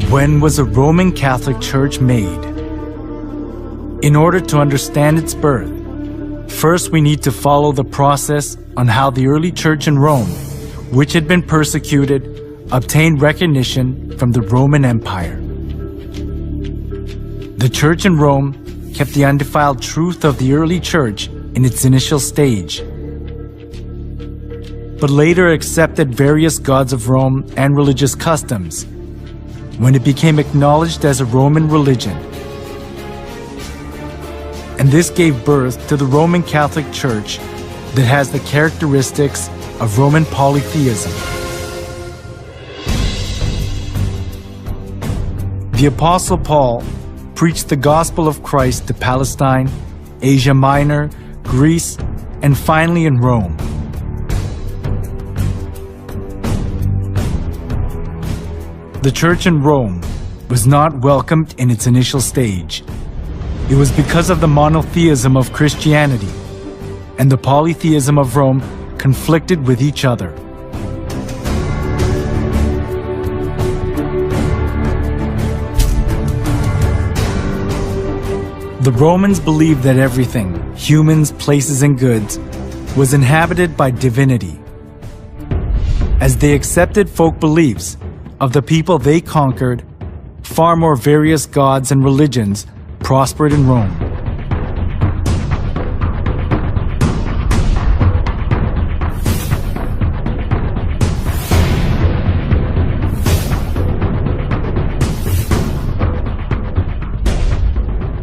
When was the Roman Catholic Church made? In order to understand its birth, first we need to follow the process on how the early church in Rome, which had been persecuted, obtained recognition from the Roman Empire. The church in Rome kept the undefiled truth of the early church in its initial stage, but later accepted various gods of Rome and religious customs when it became acknowledged as a Roman religion. And this gave birth to the Roman Catholic Church that has the characteristics of Roman polytheism. The Apostle Paul preached the gospel of Christ to Palestine, Asia Minor, Greece, and finally in Rome. The church in Rome was not welcomed in its initial stage. It was because of the monotheism of Christianity, and the polytheism of Rome conflicted with each other. The Romans believed that everything, humans, places, and goods, was inhabited by divinity. As they accepted folk beliefs of the people they conquered, far more various gods and religions prospered in Rome.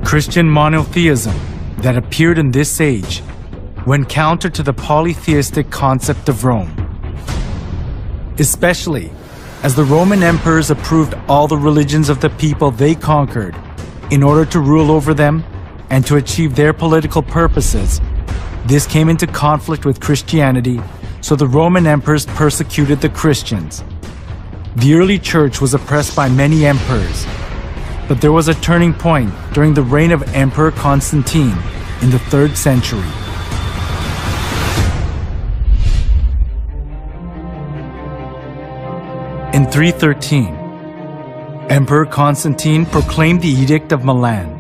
Christian monotheism that appeared in this age went counter to the polytheistic concept of Rome, especially as the Roman emperors approved all the religions of the people they conquered in order to rule over them and to achieve their political purposes. This came into conflict with Christianity, so the Roman emperors persecuted the Christians. The early church was oppressed by many emperors, but there was a turning point during the reign of Emperor Constantine in the 3rd century. In 313, Emperor Constantine proclaimed the Edict of Milan.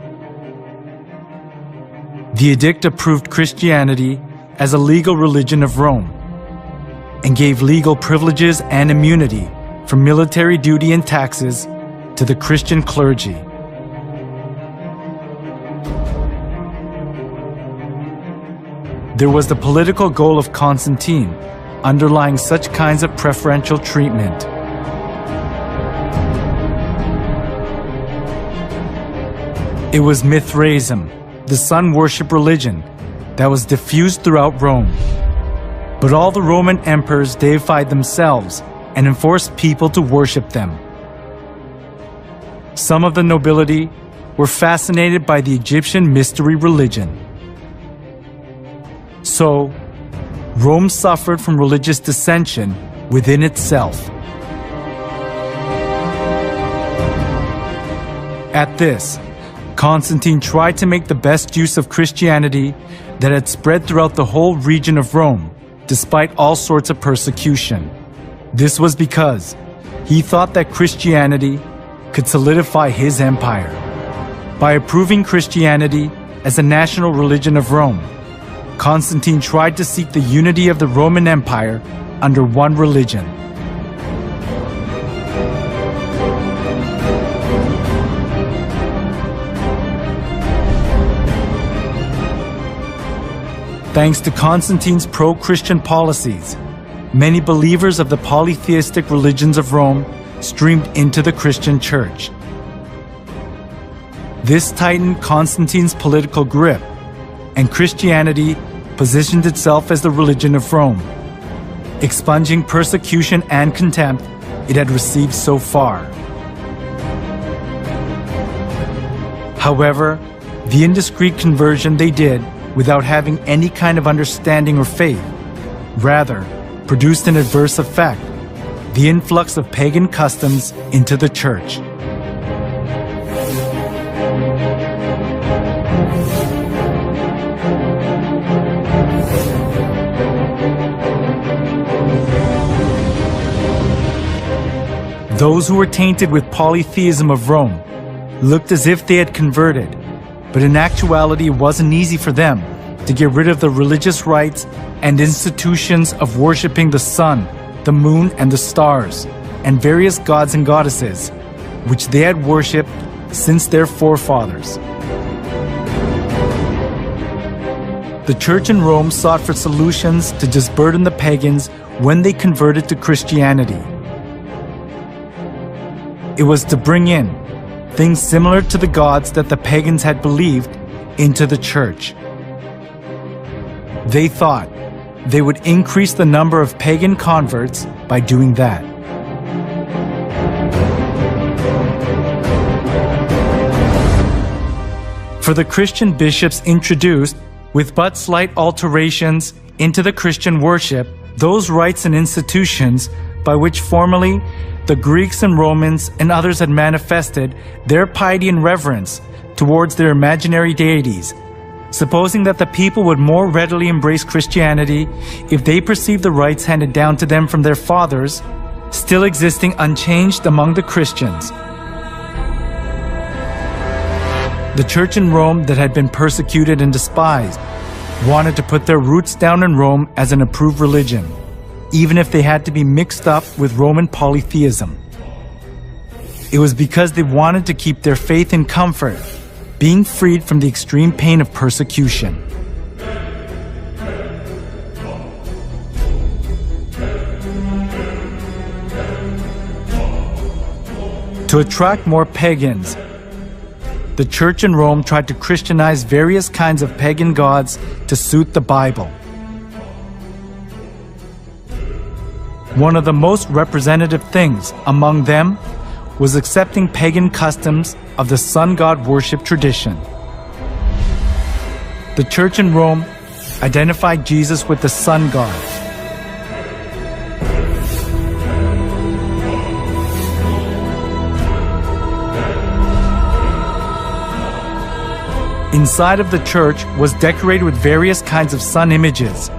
The edict approved Christianity as a legal religion of Rome and gave legal privileges and immunity from military duty and taxes to the Christian clergy. There was the political goal of Constantine underlying such kinds of preferential treatment. It was Mithraism, the sun worship religion, that was diffused throughout Rome. But all the Roman emperors deified themselves and enforced people to worship them. Some of the nobility were fascinated by the Egyptian mystery religion. So, Rome suffered from religious dissension within itself. At this, Constantine tried to make the best use of Christianity that had spread throughout the whole region of Rome, despite all sorts of persecution. This was because he thought that Christianity could solidify his empire. By approving Christianity as a national religion of Rome, Constantine tried to seek the unity of the Roman Empire under one religion. Thanks to Constantine's pro-Christian policies, many believers of the polytheistic religions of Rome streamed into the Christian Church. This tightened Constantine's political grip, and Christianity positioned itself as the religion of Rome, expunging persecution and contempt it had received so far. However, the indiscreet conversion they did without having any kind of understanding or faith, rather produced an adverse effect: the influx of pagan customs into the church. Those who were tainted with polytheism of Rome looked as if they had converted, but in actuality it wasn't easy for them to get rid of the religious rites and institutions of worshipping the sun, the moon, and the stars, and various gods and goddesses, which they had worshipped since their forefathers. The Church in Rome sought for solutions to disburden the pagans when they converted to Christianity. It was to bring in things similar to the gods that the pagans had believed into the Church. They thought they would increase the number of pagan converts by doing that. For the Christian bishops introduced, with but slight alterations into the Christian worship, those rites and institutions by which formerly the Greeks and Romans and others had manifested their piety and reverence towards their imaginary deities, supposing that the people would more readily embrace Christianity if they perceived the rites handed down to them from their fathers still existing unchanged among the Christians. The Church in Rome that had been persecuted and despised wanted to put their roots down in Rome as an approved religion, even if they had to be mixed up with Roman polytheism. It was because they wanted to keep their faith in comfort, being freed from the extreme pain of persecution. To attract more pagans, the Church in Rome tried to Christianize various kinds of pagan gods to suit the Bible. One of the most representative things among them was accepting pagan customs of the sun god worship tradition. The Church in Rome identified Jesus with the sun god. Inside of the church was decorated with various kinds of sun images,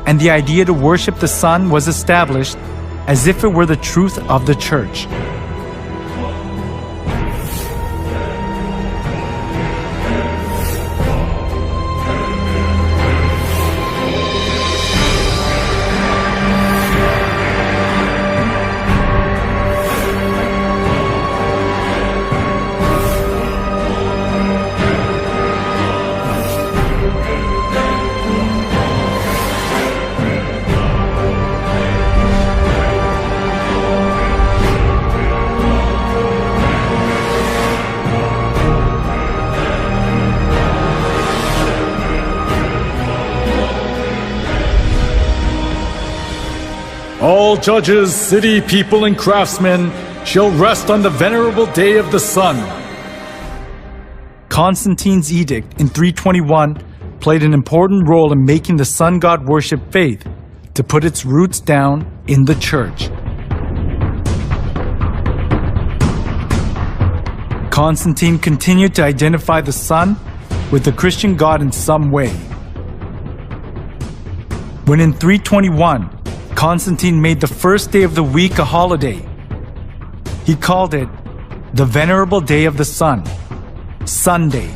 and the idea to worship the sun was established as if it were the truth of the church. All judges, city people, and craftsmen shall rest on the venerable day of the sun. Constantine's edict in 321 played an important role in making the sun god worship faith to put its roots down in the church. Constantine continued to identify the sun with the Christian god in some way. When in 321, Constantine made the first day of the week a holiday, he called it the Venerable Day of the Sun, Sunday.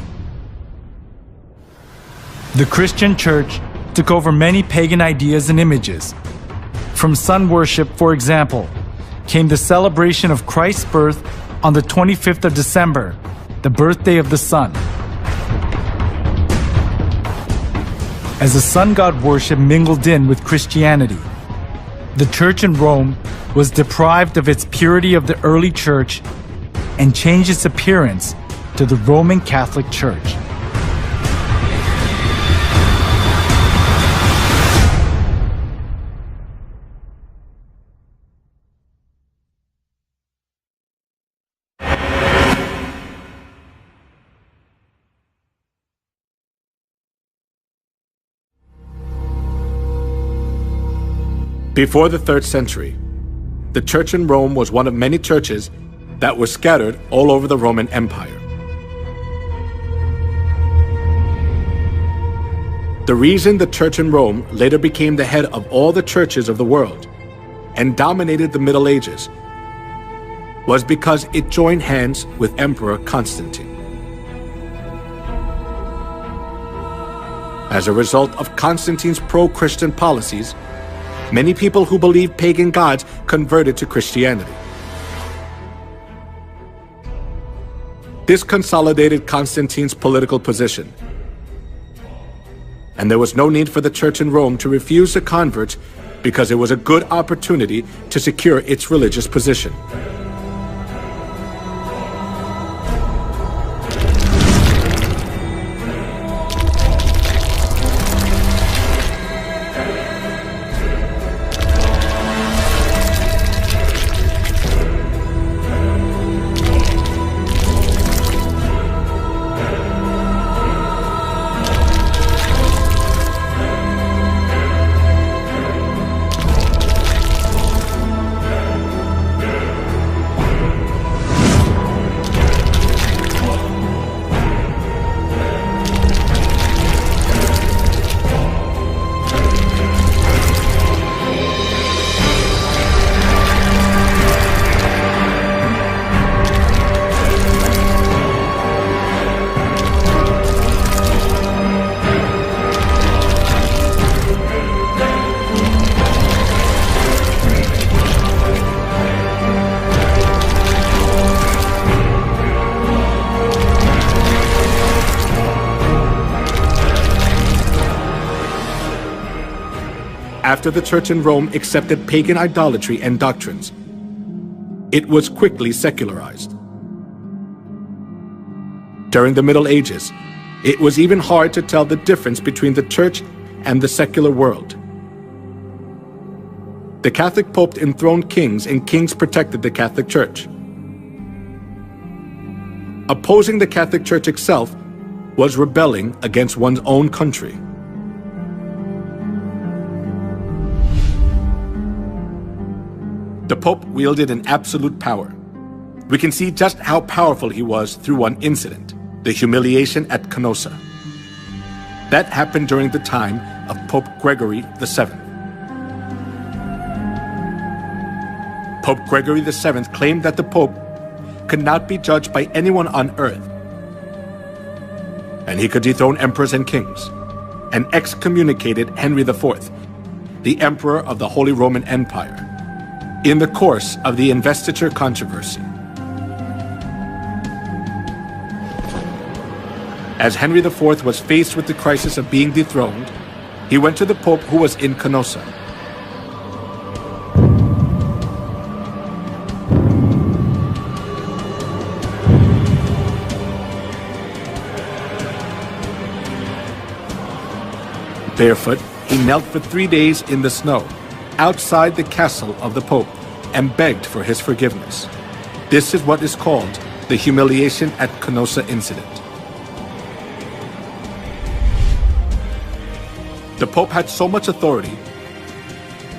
The Christian church took over many pagan ideas and images. From sun worship, for example, came the celebration of Christ's birth on the 25th of December, the birthday of the sun. As the sun god worship mingled in with Christianity, the church in Rome was deprived of its purity of the early church and changed its appearance to the Roman Catholic Church. Before the 3rd century, the church in Rome was one of many churches that were scattered all over the Roman Empire. The reason the church in Rome later became the head of all the churches of the world and dominated the Middle Ages was because it joined hands with Emperor Constantine. As a result of Constantine's pro-Christian policies, many people who believed pagan gods converted to Christianity. This consolidated Constantine's political position, and there was no need for the Church in Rome to refuse the converts because it was a good opportunity to secure its religious position. After the Church in Rome accepted pagan idolatry and doctrines, it was quickly secularized. During the Middle Ages, it was even hard to tell the difference between the Church and the secular world. The Catholic Pope enthroned kings, and kings protected the Catholic Church. Opposing the Catholic Church itself was rebelling against one's own country. The Pope wielded an absolute power. We can see just how powerful he was through one incident, the humiliation at Canossa. That happened during the time of Pope Gregory VII. Pope Gregory VII claimed that the Pope could not be judged by anyone on earth, and he could dethrone emperors and kings, and excommunicated Henry IV, the Emperor of the Holy Roman Empire, in the course of the investiture controversy. As Henry IV was faced with the crisis of being dethroned, he went to the Pope who was in Canossa. Barefoot, he knelt for 3 days in the snow, outside the castle of the Pope, and begged for his forgiveness. This is what is called the humiliation at Canossa incident. The Pope had so much authority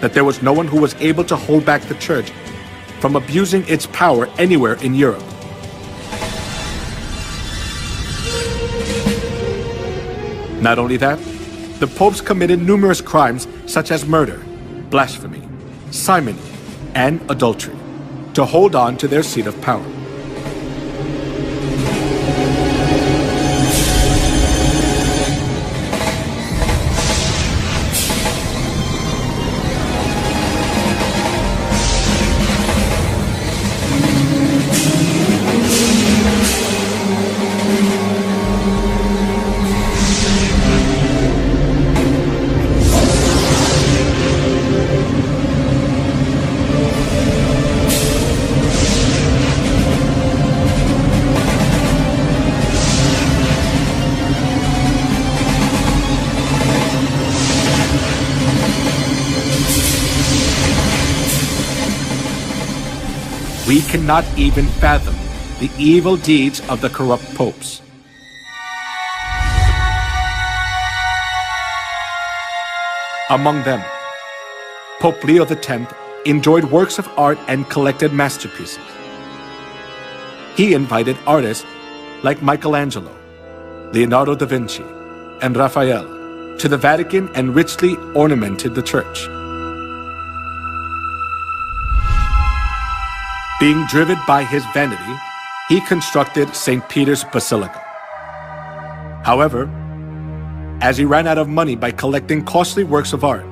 that there was no one who was able to hold back the Church from abusing its power anywhere in Europe. Not only that, the popes committed numerous crimes such as murder, blasphemy, simony, and adultery to hold on to their seat of power. We cannot even fathom the evil deeds of the corrupt popes. Among them, Pope Leo X enjoyed works of art and collected masterpieces. He invited artists like Michelangelo, Leonardo da Vinci, and Raphael to the Vatican and richly ornamented the church. Being driven by his vanity, he constructed St. Peter's Basilica. However, as he ran out of money by collecting costly works of art,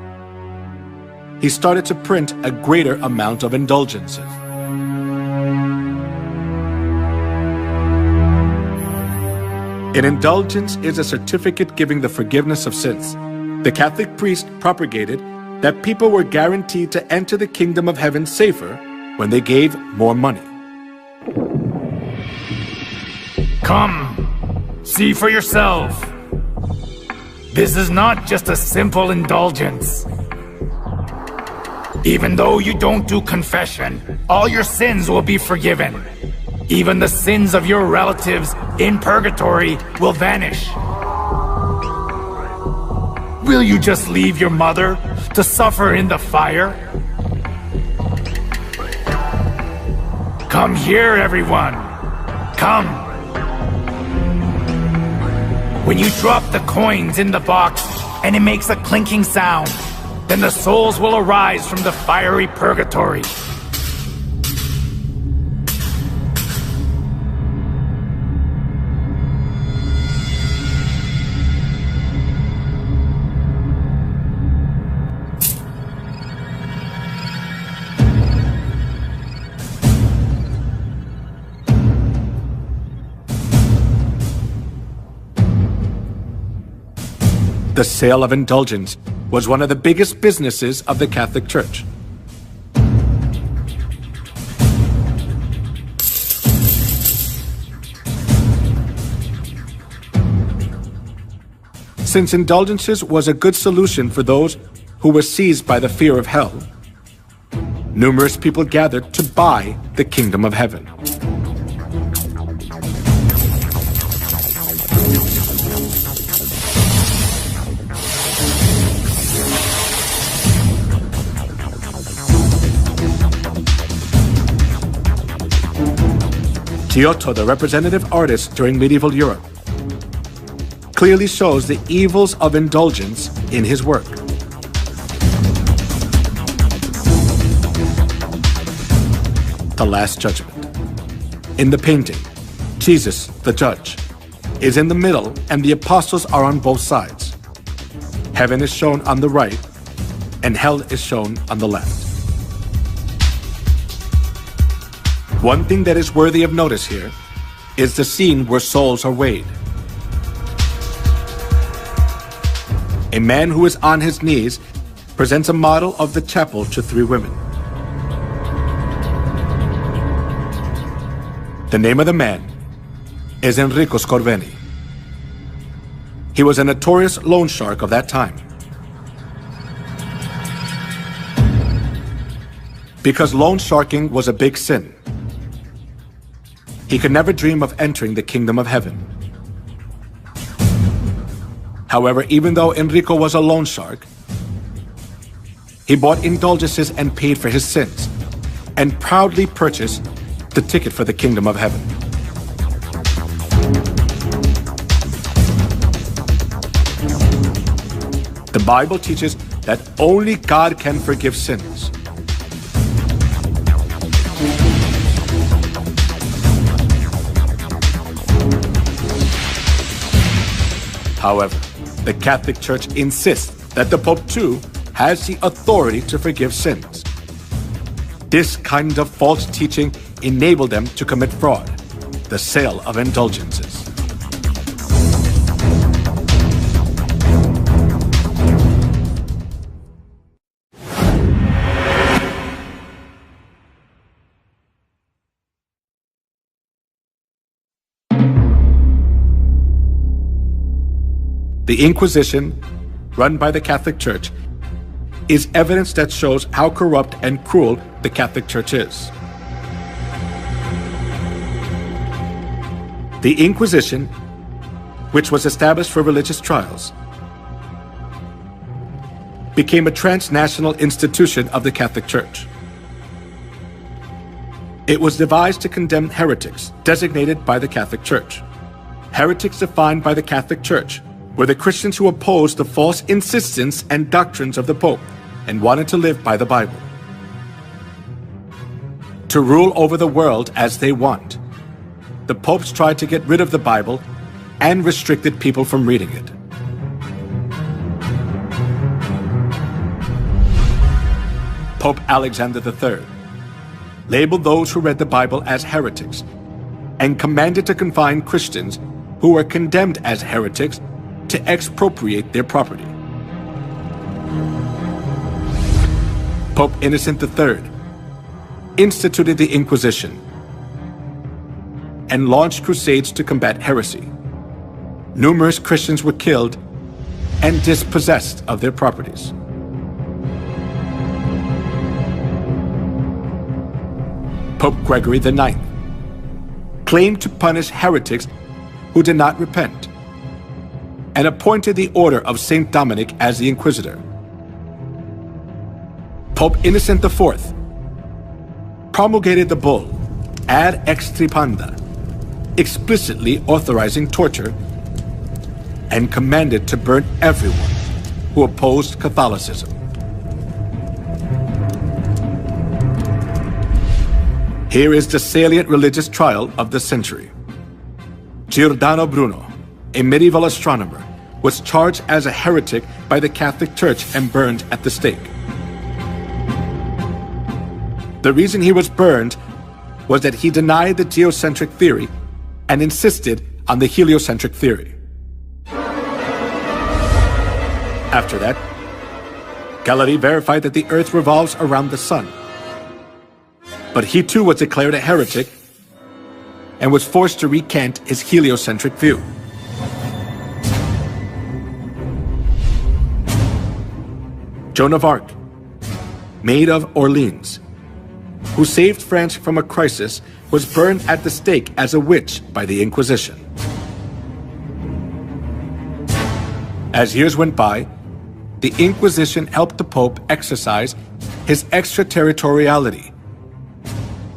he started to print a greater amount of indulgences. An indulgence is a certificate giving the forgiveness of sins. The Catholic priest propagated that people were guaranteed to enter the kingdom of heaven safer when they gave more money. Come, see for yourself. This is not just a simple indulgence. Even though you don't do confession, all your sins will be forgiven. Even the sins of your relatives in purgatory will vanish. Will you just leave your mother to suffer in the fire? Come here, everyone. Come. When you drop the coins in the box and it makes a clinking sound, then the souls will arise from the fiery purgatory. The sale of indulgence was one of the biggest businesses of the Catholic Church. Since indulgences was a good solution for those who were seized by the fear of hell, numerous people gathered to buy the kingdom of heaven. Giotto, the representative artist during medieval Europe, clearly shows the evils of indulgence in his work. The Last Judgment. In the painting, Jesus, the judge, is in the middle and the apostles are on both sides. Heaven is shown on the right and hell is shown on the left. One thing that is worthy of notice here is the scene where souls are weighed. A man who is on his knees presents a model of the chapel to three women. The name of the man is Enrico Scorveni. He was a notorious loan shark of that time. Because loan sharking was a big sin, he could never dream of entering the kingdom of heaven. However, even though Enrico was a loan shark, he bought indulgences and paid for his sins, and proudly purchased the ticket for the kingdom of heaven. The Bible teaches that only God can forgive sins. However, the Catholic Church insists that the Pope too has the authority to forgive sins. This kind of false teaching enabled them to commit fraud, the sale of indulgences. The Inquisition, run by the Catholic Church, is evidence that shows how corrupt and cruel the Catholic Church is. The Inquisition, which was established for religious trials, became a transnational institution of the Catholic Church. It was devised to condemn heretics designated by the Catholic Church. Heretics defined by the Catholic Church were the Christians who opposed the false insistence and doctrines of the Pope and wanted to live by the Bible. to rule over the world as they want. The popes tried to get rid of the Bible and restricted people from reading it. Pope Alexander III labeled those who read the Bible as heretics and commanded to confine Christians who were condemned as heretics to expropriate their property. Pope Innocent III instituted the Inquisition and launched crusades to combat heresy. Numerous Christians were killed and dispossessed of their properties. Pope Gregory IX claimed to punish heretics who did not repent and appointed the order of Saint Dominic as the Inquisitor. Pope Innocent IV promulgated the bull Ad Extirpanda, explicitly authorizing torture, and commanded to burn everyone who opposed Catholicism. Here is the salient religious trial of the century. Giordano Bruno, a medieval astronomer, was charged as a heretic by the Catholic Church and burned at the stake. The reason he was burned was that he denied the geocentric theory and insisted on the heliocentric theory. After that, Galilei verified that the Earth revolves around the Sun. But he too was declared a heretic and was forced to recant his heliocentric view. Joan of Arc, Maid of Orleans, who saved France from a crisis, was burned at the stake as a witch by the Inquisition. As years went by, the Inquisition helped the Pope exercise his extraterritoriality.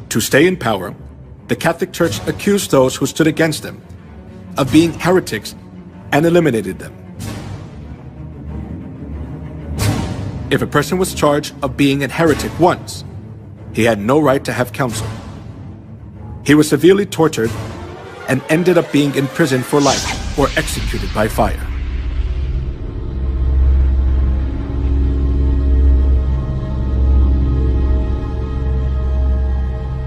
To stay in power, the Catholic Church accused those who stood against them of being heretics and eliminated them. If a person was charged of being a heretic once, he had no right to have counsel. He was severely tortured and ended up being imprisoned for life or executed by fire.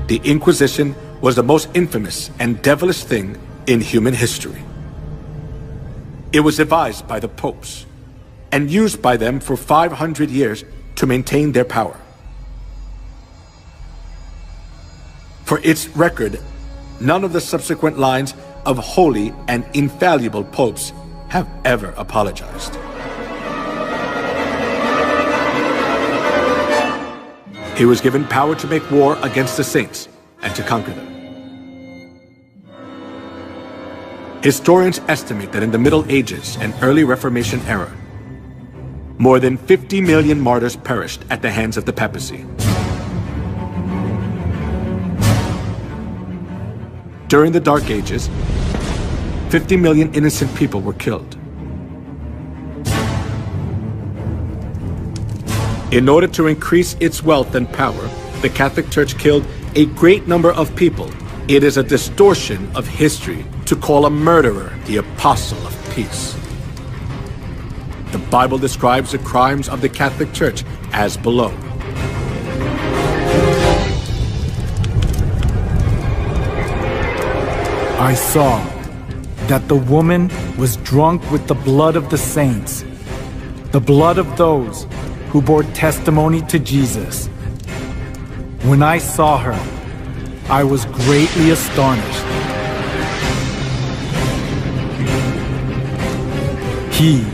The Inquisition was the most infamous and devilish thing in human history. It was devised by the popes and used by them for 500 years to maintain their power. For its record, none of the subsequent lines of holy and infallible popes have ever apologized. He was given power to make war against the saints and to conquer them. Historians estimate that in the Middle Ages and early Reformation era, more than 50 million martyrs perished at the hands of the papacy. During the Dark Ages, 50 million innocent people were killed. In order to increase its wealth and power, the Catholic Church killed a great number of people. It is a distortion of history to call a murderer the apostle of peace. The Bible describes the crimes of the Catholic Church as below. I saw that the woman was drunk with the blood of the saints, the blood of those who bore testimony to Jesus. When I saw her, I was greatly astonished. He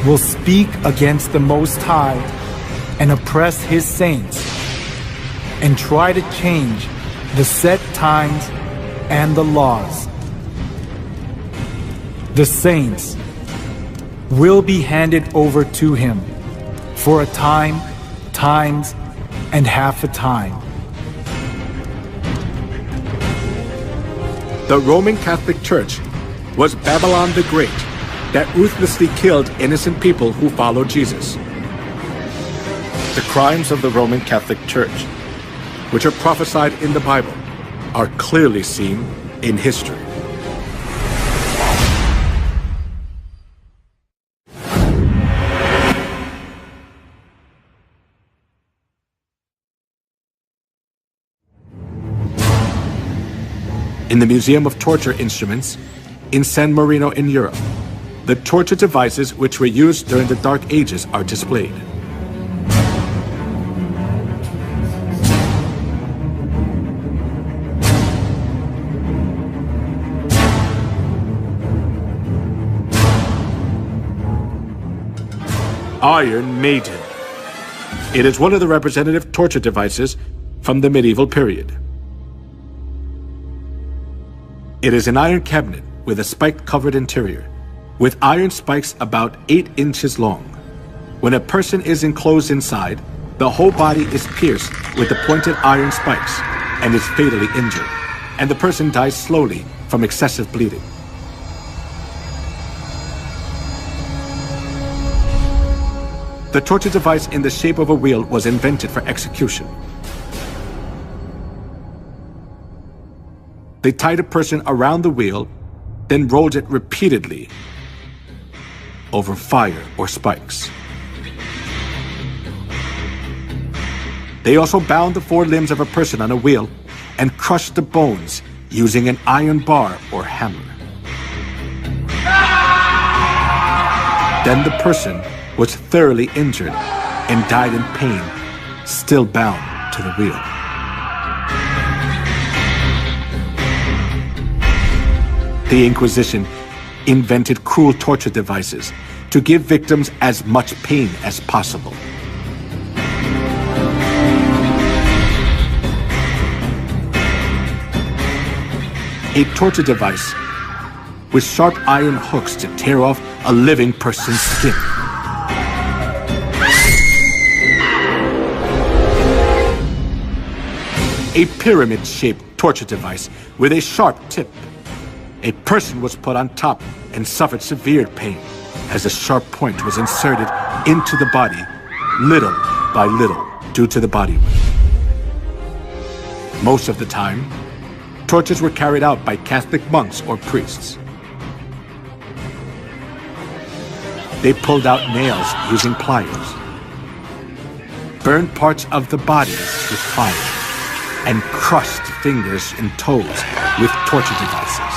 will speak against the Most High and oppress his saints and try to change the set times and the laws. The saints will be handed over to him for a time, times, and half a time. The Roman Catholic Church was Babylon the Great that ruthlessly killed innocent people who followed Jesus. The crimes of the Roman Catholic Church which are prophesied in the Bible, are clearly seen in history. In the Museum of Torture Instruments in San Marino in Europe, the torture devices which were used during the Dark Ages are displayed. Iron Maiden. It is one of the representative torture devices from the medieval period. It is an iron cabinet with a spike-covered interior, with iron spikes about 8 inches long. When a person is enclosed inside, the whole body is pierced with the pointed iron spikes and is fatally injured, and the person dies slowly from excessive bleeding. The torture device in the shape of a wheel was invented for execution. They tied a person around the wheel, then rolled it repeatedly over fire or spikes. They also bound the 4 limbs of a person on a wheel and crushed the bones using an iron bar or hammer. Then the person was thoroughly injured and died in pain, still bound to the wheel. The Inquisition invented cruel torture devices to give victims as much pain as possible. A torture device with sharp iron hooks to tear off a living person's skin. A pyramid-shaped torture device with a sharp tip. A person was put on top and suffered severe pain as a sharp point was inserted into the body, little by little, due to the body weight. Most of the time, tortures were carried out by Catholic monks or priests. They pulled out nails using pliers, burned parts of the body with fire, and crushed fingers and toes with torture devices.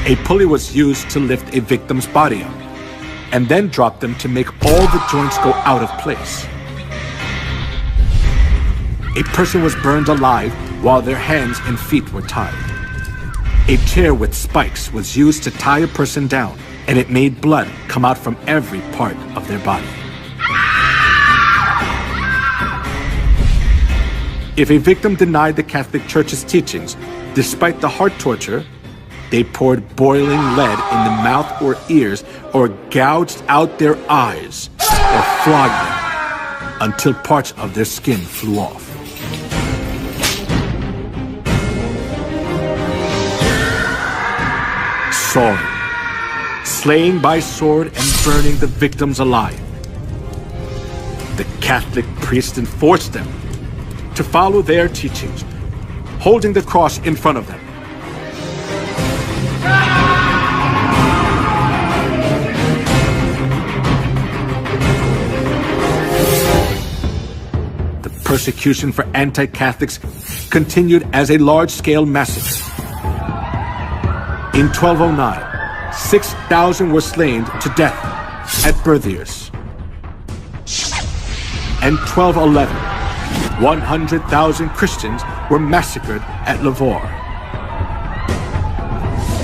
A pulley was used to lift a victim's body up, and then drop them to make all the joints go out of place. A person was burned alive while their hands and feet were tied. A chair with spikes was used to tie a person down, and it made blood come out from every part of their body. If a victim denied the Catholic Church's teachings, despite the hard torture, they poured boiling lead in the mouth or ears, or gouged out their eyes, or flogged them until parts of their skin flew off. Sawing, slaying by sword and burning the victims alive. The Catholic priests enforced them to follow their teachings, holding the cross in front of them. The persecution for anti-Catholics continued as a large-scale massacre. In 1209, 6,000 were slain to death at Verdadeira. And 1211, 100,000 Christians were massacred at Lavoir.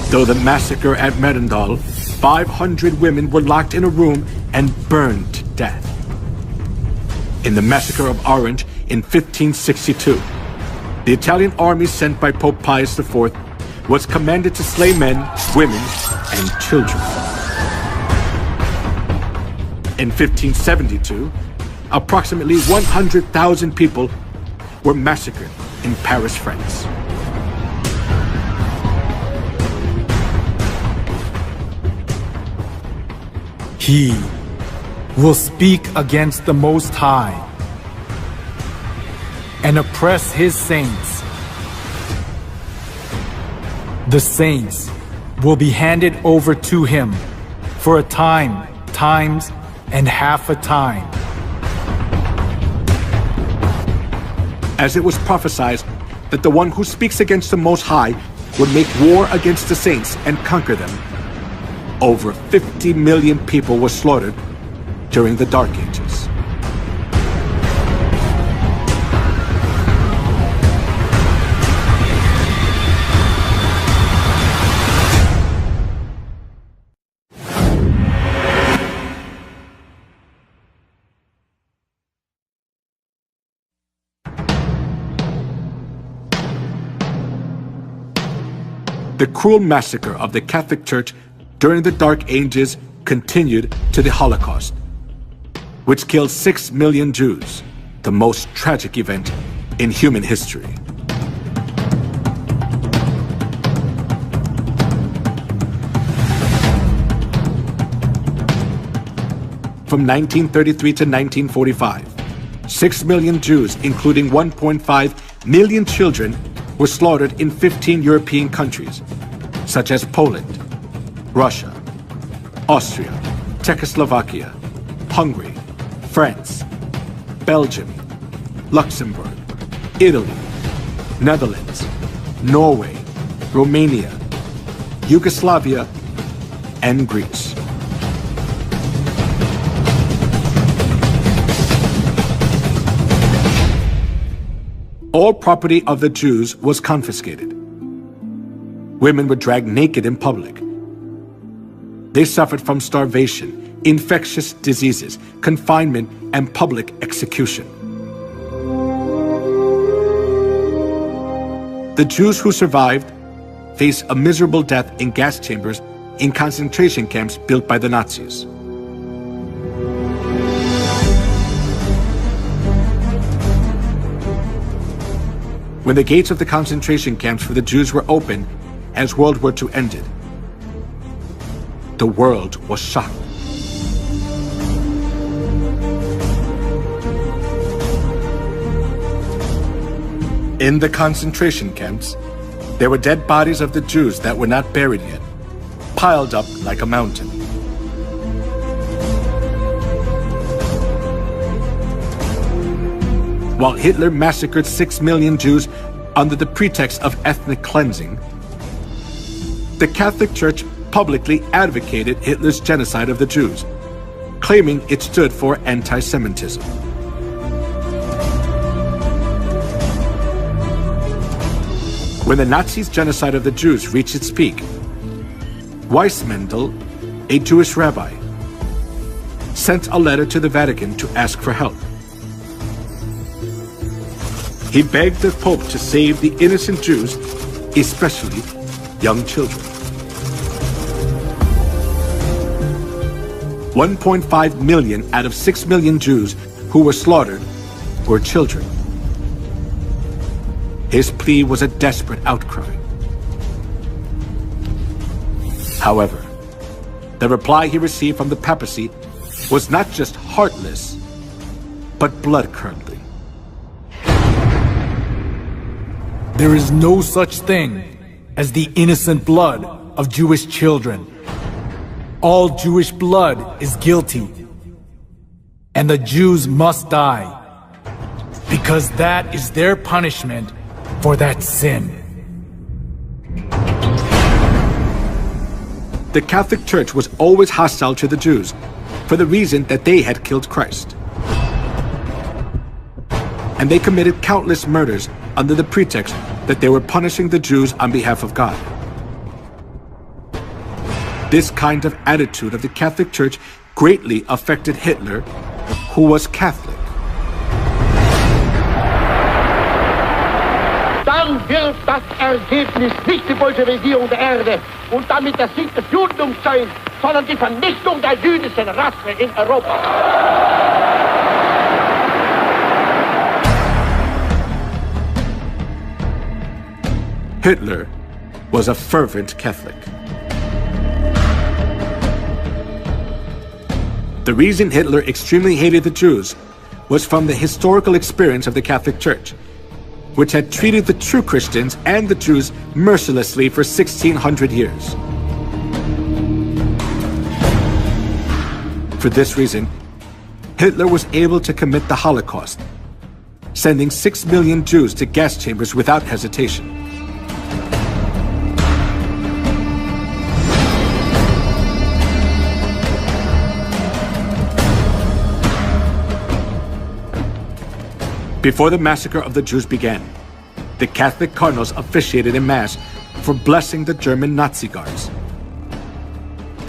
Though the massacre at Merindal, 500 women were locked in a room and burned to death. In the massacre of Orange in 1562, the Italian army sent by Pope Pius IV was commanded to slay men, women, and children. In 1572, approximately 100,000 people were massacred in Paris, France. He will speak against the Most High and oppress his saints. The saints will be handed over to him for a time, times, and half a time. As it was prophesied that the one who speaks against the Most High would make war against the saints and conquer them, over 50 million people were slaughtered during the Dark Ages. The cruel massacre of the Catholic Church during the Dark Ages continued to the Holocaust, which killed 6 million Jews, the most tragic event in human history. From 1933 to 1945, 6 million Jews, including 1.5 million children, were slaughtered in 15 European countries, such as Poland, Russia, Austria, Czechoslovakia, Hungary, France, Belgium, Luxembourg, Italy, Netherlands, Norway, Romania, Yugoslavia, and Greece. All property of the Jews was confiscated. Women were dragged naked in public. They suffered from starvation, infectious diseases, confinement, and public execution. The Jews who survived faced a miserable death in gas chambers in concentration camps built by the Nazis. When the gates of the concentration camps for the Jews were opened as World War II ended, the world was shocked. In the concentration camps, there were dead bodies of the Jews that were not buried yet, piled up like a mountain. While Hitler massacred 6 million Jews under the pretext of ethnic cleansing, the Catholic Church publicly advocated Hitler's genocide of the Jews, claiming it stood for anti-Semitism. When the Nazis' genocide of the Jews reached its peak, Weissmandl, a Jewish rabbi, sent a letter to the Vatican to ask for help. He begged the Pope to save the innocent Jews, especially young children. 1.5 million out of 6 million Jews who were slaughtered were children. His plea was a desperate outcry. However, the reply he received from the papacy was not just heartless, but blood-curdling. There is no such thing as the innocent blood of Jewish children. All Jewish blood is guilty, and the Jews must die, because that is their punishment for that sin. The Catholic Church was always hostile to the Jews for the reason that they had killed Christ. And they committed countless murders under the pretext that they were punishing the Jews on behalf of God. This kind of attitude of the Catholic Church greatly affected Hitler, who was Catholic. Dann wird das Ergebnis nicht die Bolschewisierung der Erde und damit der Sieg des Judentums sein, sondern die Vernichtung der jüdischen Rasse in Europa. Hitler was a fervent Catholic. The reason Hitler extremely hated the Jews was from the historical experience of the Catholic Church which had treated the true Christians and the Jews mercilessly for 1600 years. For this reason, Hitler was able to commit the Holocaust, sending 6 million Jews to gas chambers without hesitation. Before the massacre of the Jews began, the Catholic cardinals officiated in Mass for blessing the German Nazi guards.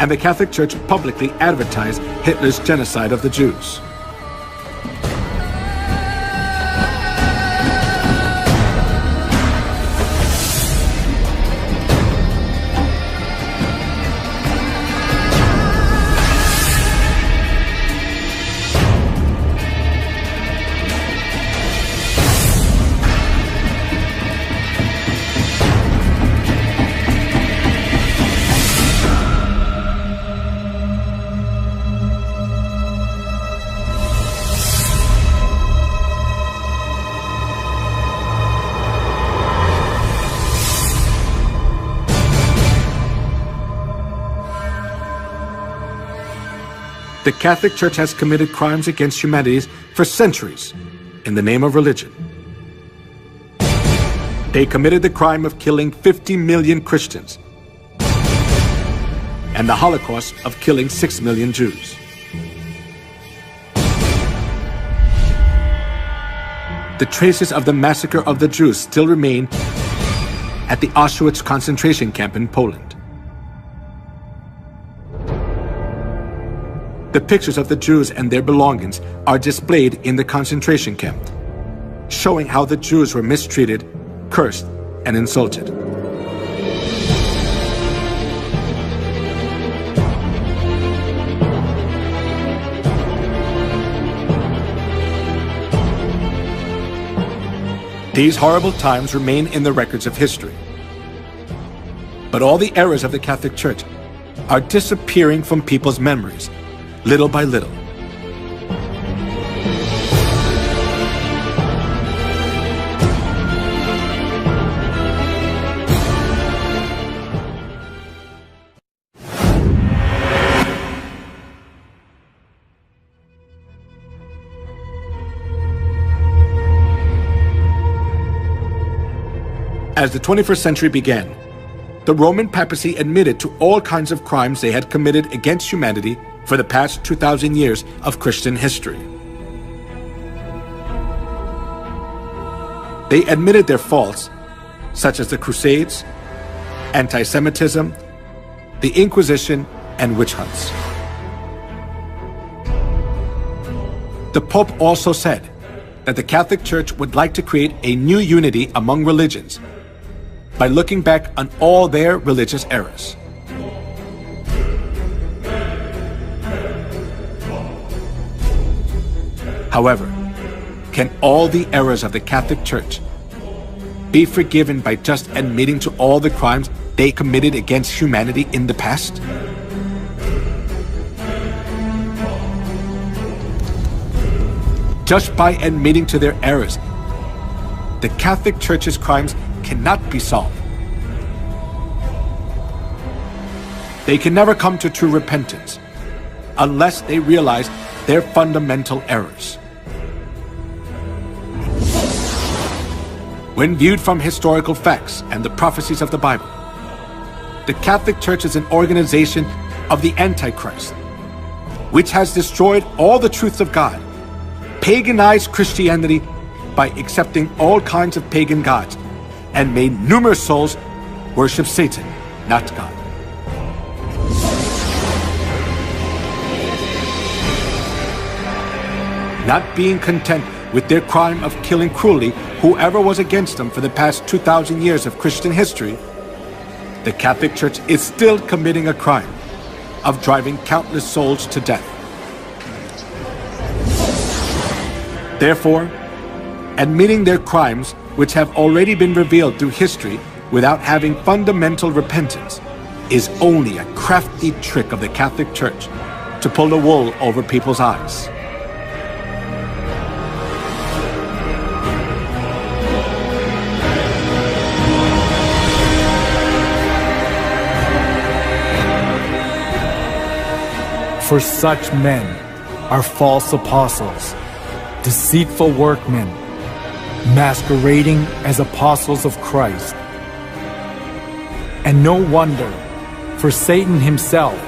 And the Catholic Church publicly advertised Hitler's genocide of the Jews. The Catholic Church has committed crimes against humanity for centuries in the name of religion. They committed the crime of killing 50 million Christians and the Holocaust of killing 6 million Jews. The traces of the massacre of the Jews still remain at the Auschwitz concentration camp in Poland. The pictures of the Jews and their belongings are displayed in the concentration camp, showing how the Jews were mistreated, cursed, and insulted. These horrible times remain in the records of history. But all the errors of the Catholic Church are disappearing from people's memories, little by little. As the 21st century began, the Roman papacy admitted to all kinds of crimes they had committed against humanity for the past 2,000 years of Christian history. They admitted their faults, such as the Crusades, anti-Semitism, the Inquisition, and witch hunts. The Pope also said that the Catholic Church would like to create a new unity among religions by looking back on all their religious errors. However, can all the errors of the Catholic Church be forgiven by just admitting to all the crimes they committed against humanity in the past? Just by admitting to their errors, the Catholic Church's crimes cannot be solved. They can never come to true repentance unless they realize their fundamental errors. When viewed from historical facts and the prophecies of the Bible, the Catholic Church is an organization of the Antichrist, which has destroyed all the truths of God, paganized Christianity by accepting all kinds of pagan gods, and made numerous souls worship Satan, not God. Not being content with their crime of killing cruelly whoever was against them for the past 2,000 years of Christian history, the Catholic Church is still committing a crime of driving countless souls to death. Therefore, admitting their crimes, which have already been revealed through history without having fundamental repentance, is only a crafty trick of the Catholic Church to pull the wool over people's eyes. For such men are false apostles, deceitful workmen, masquerading as apostles of Christ. And no wonder, for Satan himself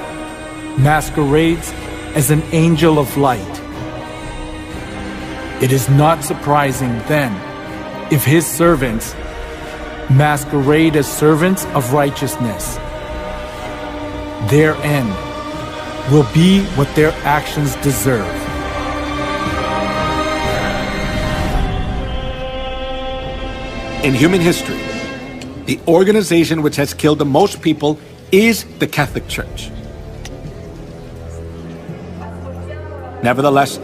masquerades as an angel of light. It is not surprising, then, if his servants masquerade as servants of righteousness. Their end will be what their actions deserve. In human history, the organization which has killed the most people is the Catholic Church. Nevertheless,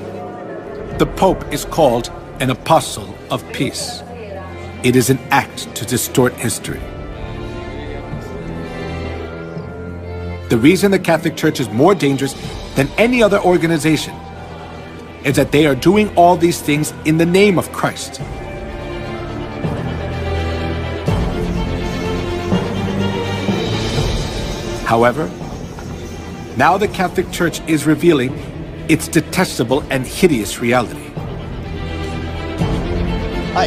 the Pope is called an apostle of peace. It is an act to distort history. The reason the Catholic Church is more dangerous than any other organization is that they are doing all these things in the name of Christ. However, now the Catholic Church is revealing its detestable and hideous reality.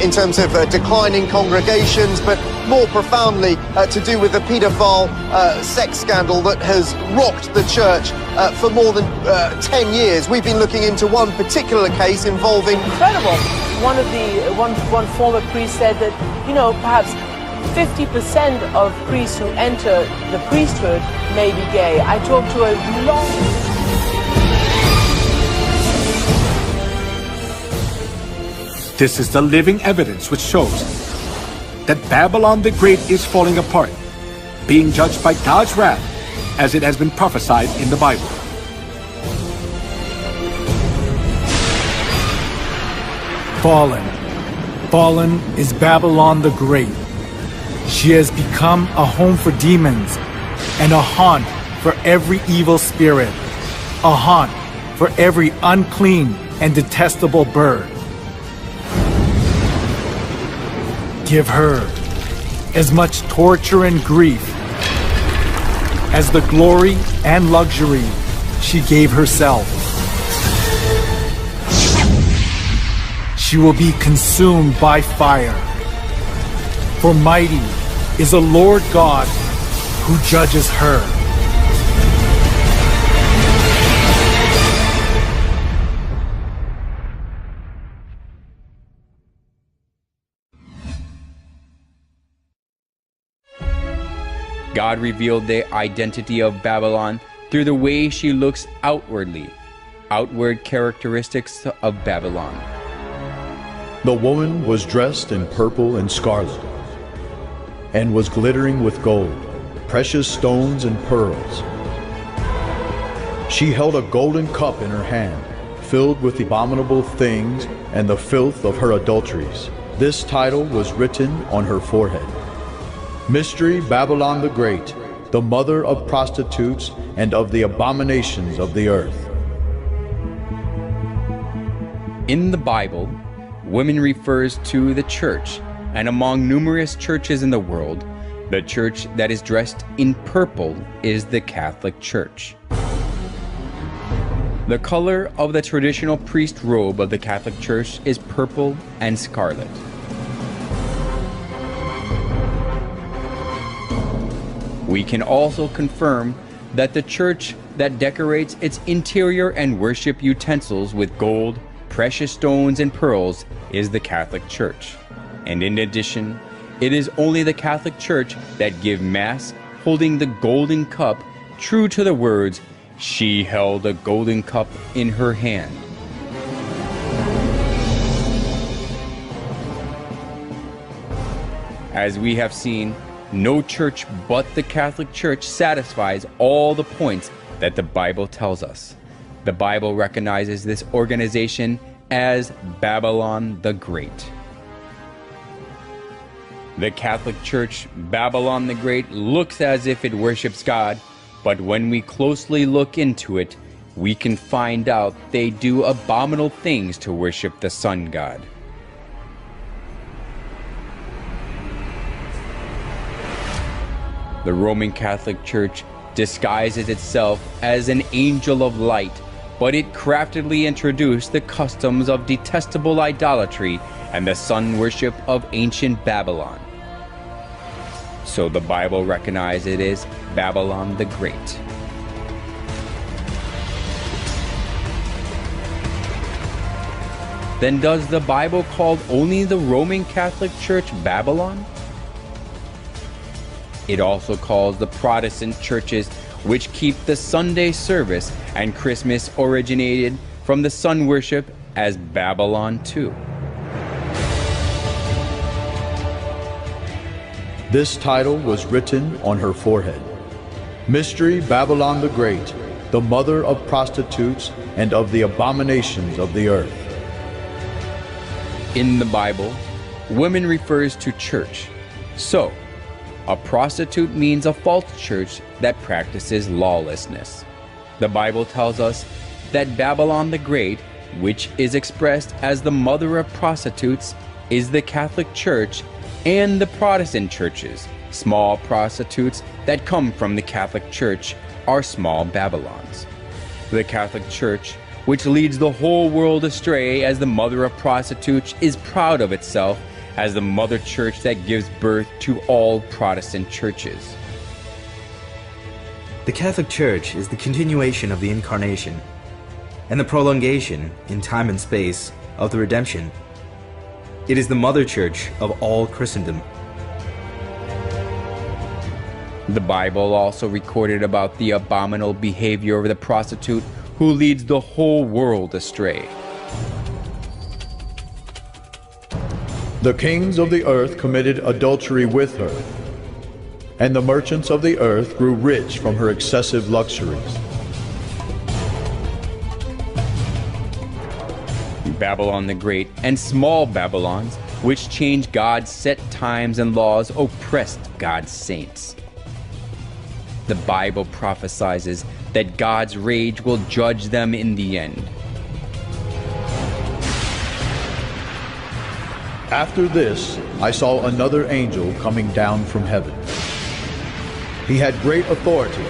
In terms of declining congregations, but more profoundly to do with the paedophile sex scandal that has rocked the church for more than 10 years. We've been looking into one particular case involving... Incredible. One former priest said that, you know, perhaps 50% of priests who enter the priesthood may be gay. I talked to a long... This is the living evidence which shows that Babylon the Great is falling apart, being judged by God's wrath as it has been prophesied in the Bible. Fallen is Babylon the Great. She has become a home for demons and a haunt for every evil spirit, a haunt for every unclean and detestable bird. Give her as much torture and grief as the glory and luxury she gave herself. She will be consumed by fire. For mighty is the Lord God who judges her. God revealed the identity of Babylon through the way she looks outwardly, outward characteristics of Babylon. The woman was dressed in purple and scarlet, and was glittering with gold, precious stones and pearls. She held a golden cup in her hand, filled with abominable things and the filth of her adulteries. This title was written on her forehead: Mystery Babylon the Great, the mother of prostitutes and of the abominations of the earth. In the Bible, women refers to the church, and among numerous churches in the world, the church that is dressed in purple is the Catholic Church. The color of the traditional priest robe of the Catholic Church is purple and scarlet. We can also confirm that the church that decorates its interior and worship utensils with gold, precious stones, and pearls is the Catholic Church. And in addition, it is only the Catholic Church that give Mass holding the golden cup, true to the words, "She held a golden cup in her hand." As we have seen, no church but the Catholic Church satisfies all the points that the Bible tells us. The Bible recognizes this organization as Babylon the Great. The Catholic Church, Babylon the Great, looks as if it worships God, but when we closely look into it, we can find out they do abominable things to worship the sun god. The Roman Catholic Church disguises itself as an angel of light, but it craftily introduced the customs of detestable idolatry and the sun worship of ancient Babylon. So the Bible recognizes it as Babylon the Great. Then does the Bible call only the Roman Catholic Church Babylon? It also calls the Protestant churches which keep the Sunday service and Christmas originated from the sun worship as Babylon too. This title was written on her forehead. Mystery Babylon the Great, the mother of prostitutes and of the abominations of the earth. In the Bible, women refers to church. So, a prostitute means a false church that practices lawlessness. The Bible tells us that Babylon the Great, which is expressed as the mother of prostitutes, is the Catholic Church and the Protestant churches. Small prostitutes that come from the Catholic Church are small Babylons. The Catholic Church, which leads the whole world astray as the mother of prostitutes, is proud of itself as the mother church that gives birth to all Protestant churches. The Catholic Church is the continuation of the Incarnation and the prolongation in time and space of the redemption. It is the mother church of all Christendom. The Bible also recorded about the abominable behavior of the prostitute who leads the whole world astray. The kings of the earth committed adultery with her, and the merchants of the earth grew rich from her excessive luxuries. Babylon the Great and small Babylons, which changed God's set times and laws, oppressed God's saints. The Bible prophesies that God's rage will judge them in the end. After this, I saw another angel coming down from heaven. He had great authority,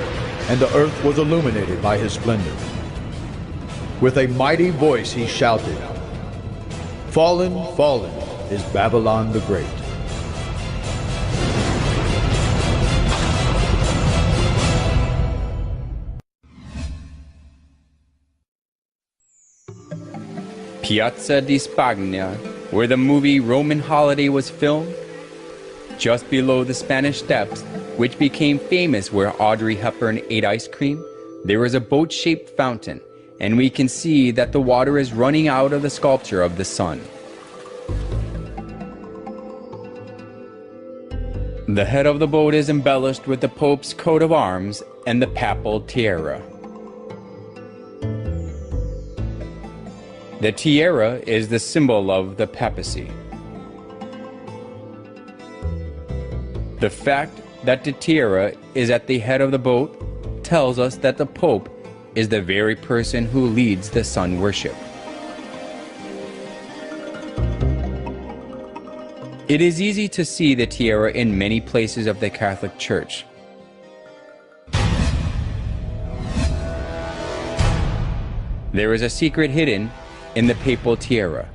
and the earth was illuminated by his splendor. With a mighty voice he shouted, "Fallen, fallen is Babylon the Great." Piazza di Spagna, where the movie Roman Holiday was filmed, just below the Spanish Steps, which became famous where Audrey Hepburn ate ice cream, there is a boat-shaped fountain, and we can see that the water is running out of the sculpture of the sun. The head of the boat is embellished with the Pope's coat of arms and the papal tiara. The tiara is the symbol of the papacy. The fact that the tiara is at the head of the boat tells us that the Pope is the very person who leads the sun worship. It is easy to see the tiara in many places of the Catholic Church. There is a secret hidden in the papal tiara.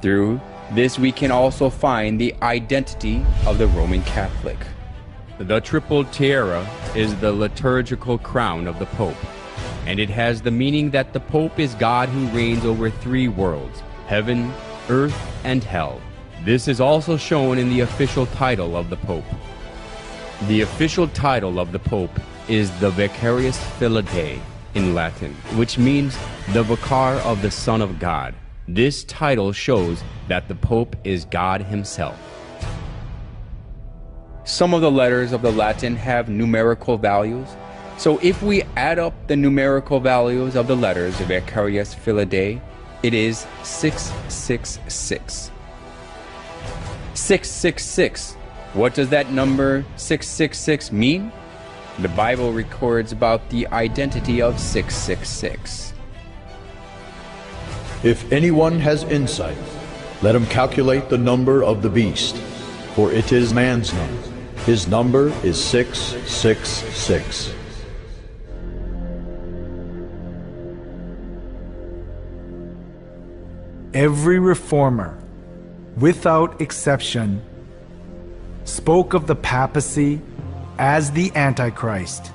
Through this we can also find the identity of the Roman Catholic. The triple tiara is the liturgical crown of the Pope, and it has the meaning that the Pope is God who reigns over three worlds, heaven, earth, and hell. This is also shown in the official title of the Pope. The official title of the Pope is the Vicarius Filii in Latin, which means the Vicar of the Son of God. This title shows that the Pope is God himself. Some of the letters of the Latin have numerical values, so if we add up the numerical values of the letters of Vicarius Filii, it is 666. 666. What does that number 666 mean? The Bible records about the identity of 666. If anyone has insight, let him calculate the number of the beast, for it is man's number. His number is 666. Every reformer, without exception, spoke of the papacy as the Antichrist.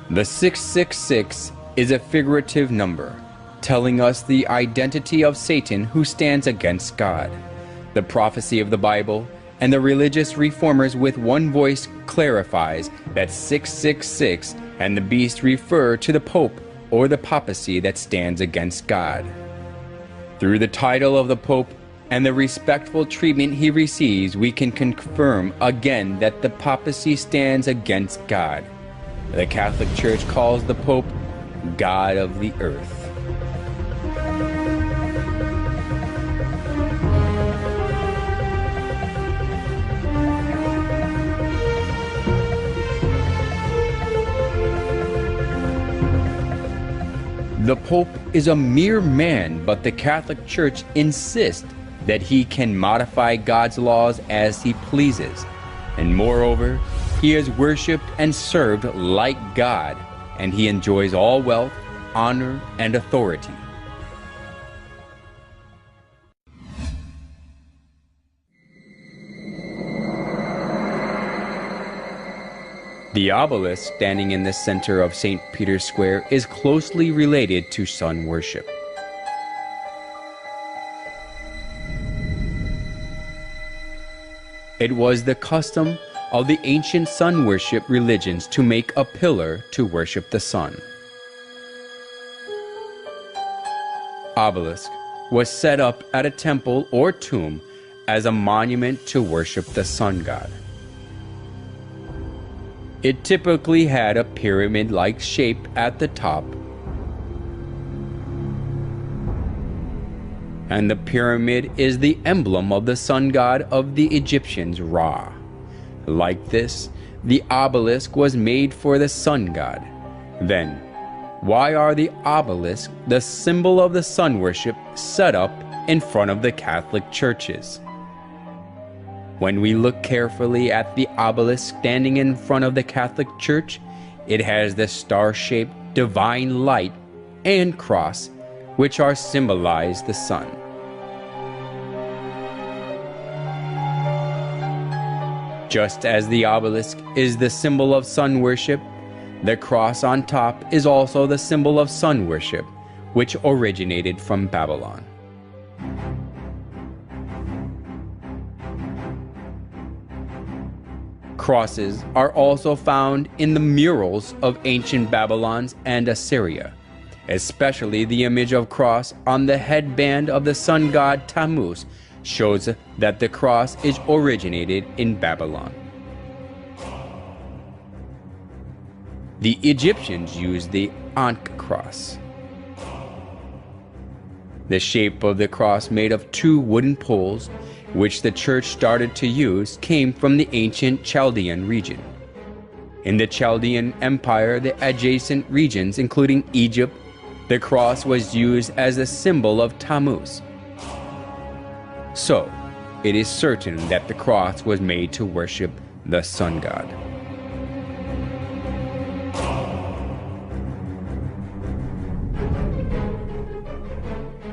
The 666 is a figurative number, telling us the identity of Satan who stands against God. The prophecy of the Bible and the religious reformers with one voice clarifies that 666 and the beast refer to the Pope or the papacy that stands against God. Through the title of the Pope and the respectful treatment he receives, we can confirm again that the papacy stands against God. The Catholic Church calls the Pope God of the earth. The Pope is a mere man, but the Catholic Church insists that he can modify God's laws as he pleases. And moreover, he is worshipped and served like God, and he enjoys all wealth, honor, and authority. The obelisk standing in the center of St. Peter's Square is closely related to sun worship. It was the custom of the ancient sun worship religions to make a pillar to worship the sun. Obelisk was set up at a temple or tomb as a monument to worship the sun god. It typically had a pyramid-like shape at the top, and the pyramid is the emblem of the sun god of the Egyptians, Ra. Like this, the obelisk was made for the sun god. Then, why are the obelisks, the symbol of the sun worship, set up in front of the Catholic churches? When we look carefully at the obelisk standing in front of the Catholic Church, it has the star-shaped divine light and cross, which are symbolize the sun. Just as the obelisk is the symbol of sun worship, the cross on top is also the symbol of sun worship, which originated from Babylon. Crosses are also found in the murals of ancient Babylon and Assyria, especially the image of cross on the headband of the sun god Tammuz shows that the cross is originated in Babylon. The Egyptians used the Ankh cross. The shape of the cross, made of two wooden poles, which the church started to use, came from the ancient Chaldean region. In the Chaldean Empire, the adjacent regions, including Egypt, the cross was used as a symbol of Tammuz. So, it is certain that the cross was made to worship the sun god.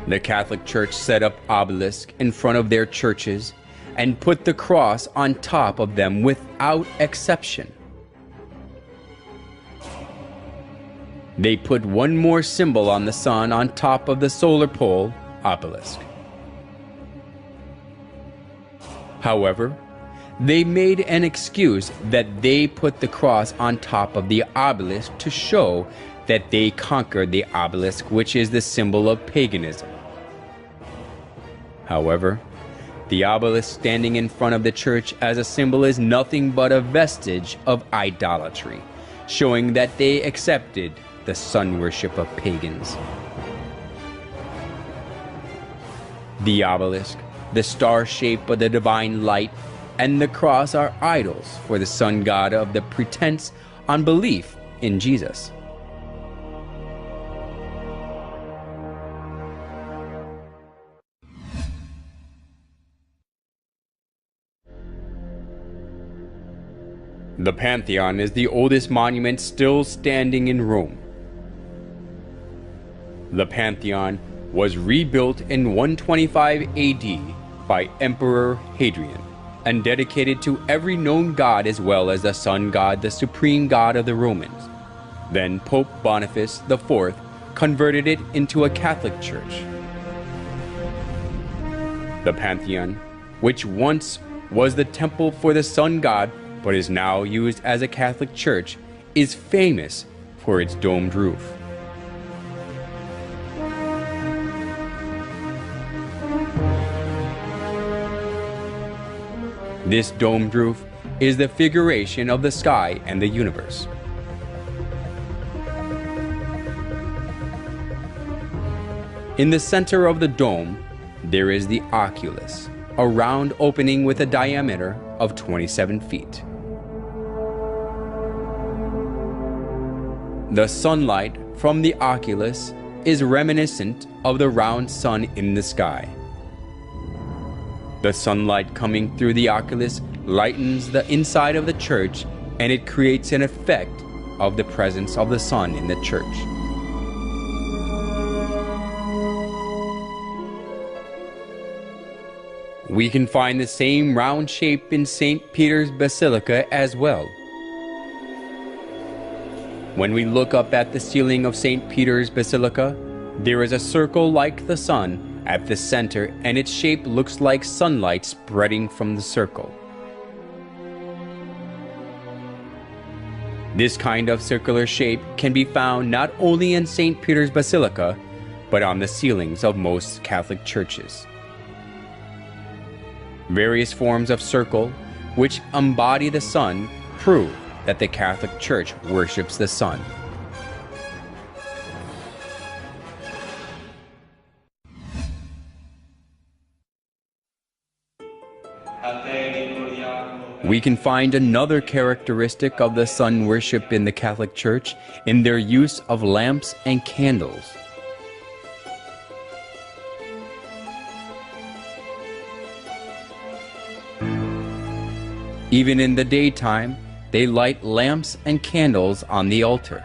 The Catholic Church set up obelisks in front of their churches and put the cross on top of them without exception. They put one more symbol on the sun on top of the solar pole obelisk. However, they made an excuse that they put the cross on top of the obelisk to show that they conquered the obelisk, which is the symbol of paganism. However, the obelisk standing in front of the church as a symbol is nothing but a vestige of idolatry, showing that they accepted the sun worship of pagans. The obelisk, the star shape of the divine light, and the cross are idols for the sun god of the pretense on belief in Jesus. The Pantheon is the oldest monument still standing in Rome. The Pantheon was rebuilt in 125 AD by Emperor Hadrian and dedicated to every known god as well as the sun god, the supreme god of the Romans. Then Pope Boniface IV converted it into a Catholic church. The Pantheon, which once was the temple for the sun god but is now used as a Catholic church, is famous for its domed roof. This domed roof is the figuration of the sky and the universe. In the center of the dome, there is the oculus, a round opening with a diameter of 27 feet. The sunlight from the oculus is reminiscent of the round sun in the sky. The sunlight coming through the oculus lightens the inside of the church, and it creates an effect of the presence of the sun in the church. We can find the same round shape in St. Peter's Basilica as well. When we look up at the ceiling of St. Peter's Basilica, there is a circle like the sun at the center, and its shape looks like sunlight spreading from the circle. This kind of circular shape can be found not only in St. Peter's Basilica, but on the ceilings of most Catholic churches. Various forms of circle, which embody the sun, prove that the Catholic Church worships the sun. We can find another characteristic of the sun worship in the Catholic Church in their use of lamps and candles. Even in the daytime, they light lamps and candles on the altar.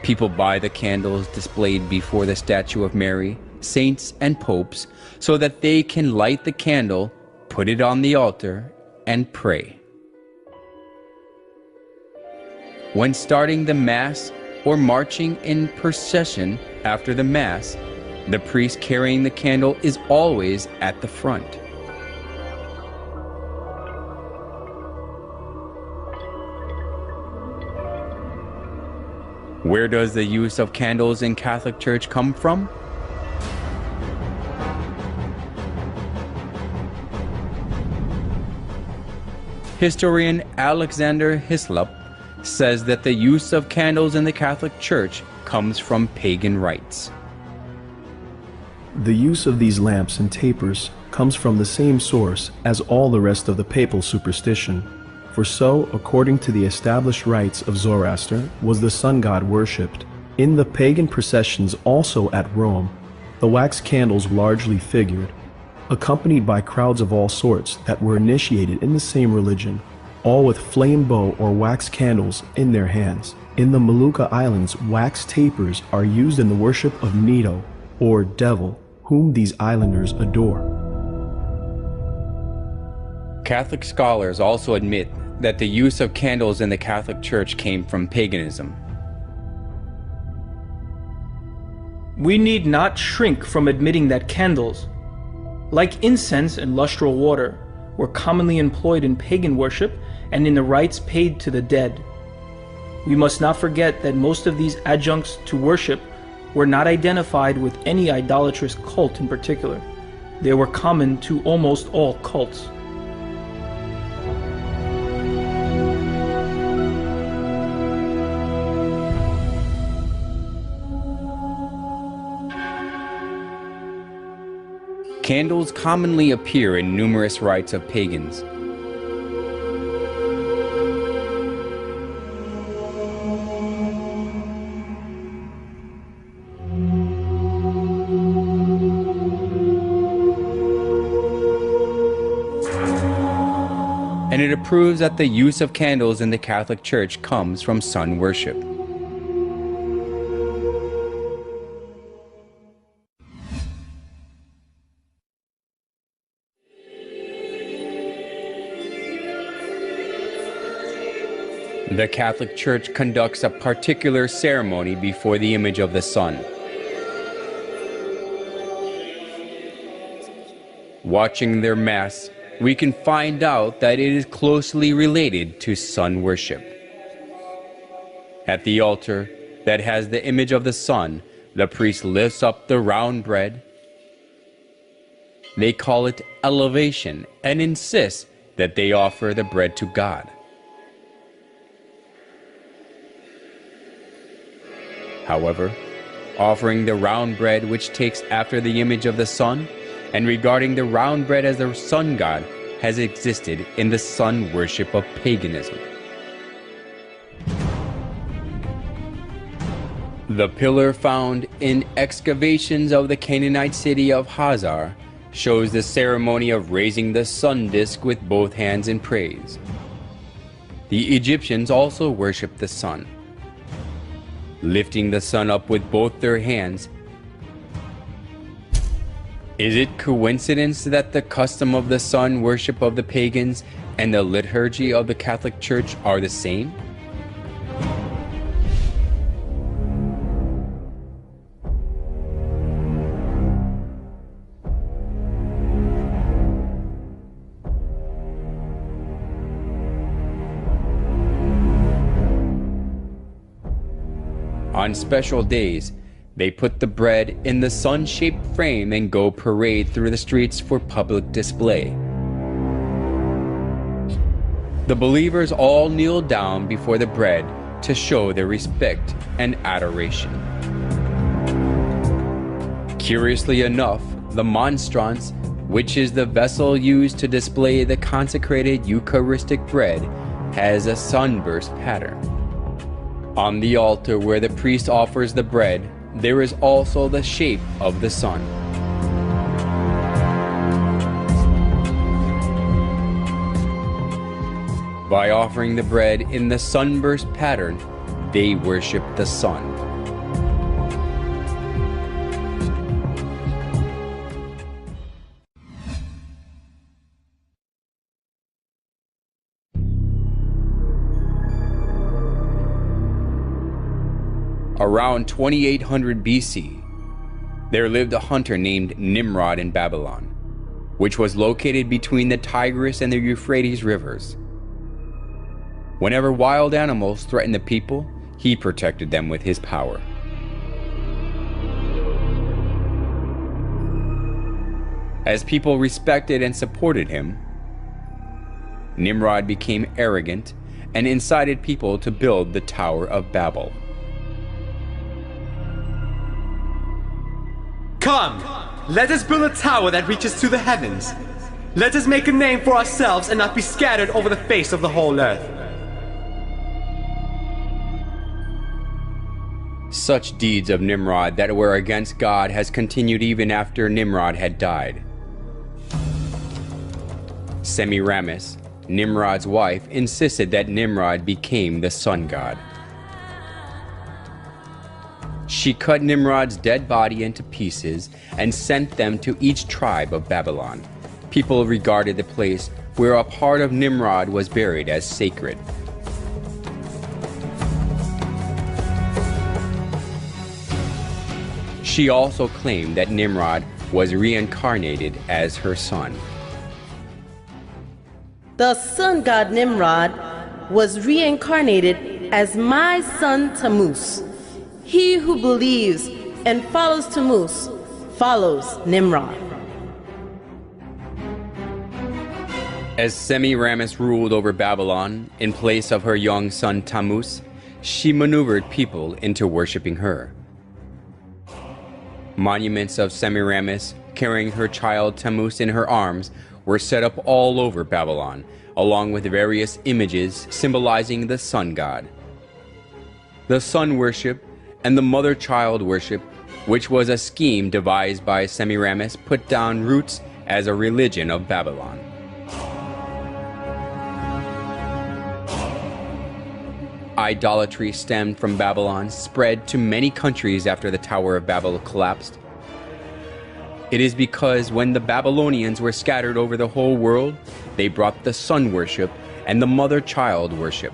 People buy the candles displayed before the statue of Mary, saints, and popes so that they can light the candle, put it on the altar, and pray. When starting the Mass or marching in procession after the Mass, the priest carrying the candle is always at the front. Where does the use of candles in Catholic Church come from? Historian Alexander Hislop says that the use of candles in the Catholic Church comes from pagan rites. The use of these lamps and tapers comes from the same source as all the rest of the papal superstition. For so, according to the established rites of Zoroaster, was the sun god worshipped. In the pagan processions also at Rome, the wax candles largely figured, accompanied by crowds of all sorts that were initiated in the same religion, all with flame bow or wax candles in their hands. In the Molucca Islands, wax tapers are used in the worship of Nito, or devil, whom these islanders adore. Catholic scholars also admit that the use of candles in the Catholic Church came from paganism. We need not shrink from admitting that candles, like incense and lustral water, were commonly employed in pagan worship and in the rites paid to the dead. We must not forget that most of these adjuncts to worship were not identified with any idolatrous cult in particular. They were common to almost all cults. Candles commonly appear in numerous rites of pagans. and it approves that the use of candles in the Catholic Church comes from sun worship. The Catholic Church conducts a particular ceremony before the image of the sun. Watching their Mass, we can find out that it is closely related to sun worship. At the altar that has the image of the sun, the priest lifts up the round bread. They call it elevation and insist that they offer the bread to God. However, offering the round bread which takes after the image of the sun, and regarding the round bread as the sun god, has existed in the sun worship of paganism. The pillar found in excavations of the Canaanite city of Hazar shows the ceremony of raising the sun disk with both hands in praise. The Egyptians also worshipped the sun, lifting the sun up with both their hands. Is it coincidence that the custom of the sun worship of the pagans and the liturgy of the Catholic Church are the same? On special days, they put the bread in the sun-shaped frame and go parade through the streets for public display. The believers all kneel down before the bread to show their respect and adoration. Curiously enough, the monstrance, which is the vessel used to display the consecrated Eucharistic bread, has a sunburst pattern. On the altar where the priest offers the bread, there is also the shape of the sun. By offering the bread in the sunburst pattern, they worship the sun. Around 2800 BC, there lived a hunter named Nimrod in Babylon, which was located between the Tigris and the Euphrates rivers. Whenever wild animals threatened the people, he protected them with his power. As people respected and supported him, Nimrod became arrogant and incited people to build the Tower of Babel. Come, let us build a tower that reaches to the heavens. Let us make a name for ourselves and not be scattered over the face of the whole earth. Such deeds of Nimrod that were against God has continued even after Nimrod had died. Semiramis, Nimrod's wife, insisted that Nimrod became the sun god. She cut Nimrod's dead body into pieces and sent them to each tribe of Babylon. People regarded the place where a part of Nimrod was buried as sacred. She also claimed that Nimrod was reincarnated as her son. The sun god Nimrod was reincarnated as my son Tammuz. He who believes and follows Tammuz follows Nimrod. As Semiramis ruled over Babylon in place of her young son Tammuz, she maneuvered people into worshiping her. Monuments of Semiramis carrying her child Tammuz in her arms were set up all over Babylon, along with various images symbolizing the sun god. The sun worship and the mother-child worship, which was a scheme devised by Semiramis, put down roots as a religion of Babylon. Idolatry stemmed from Babylon spread to many countries after the Tower of Babel collapsed. It is because when the Babylonians were scattered over the whole world, they brought the sun worship and the mother-child worship.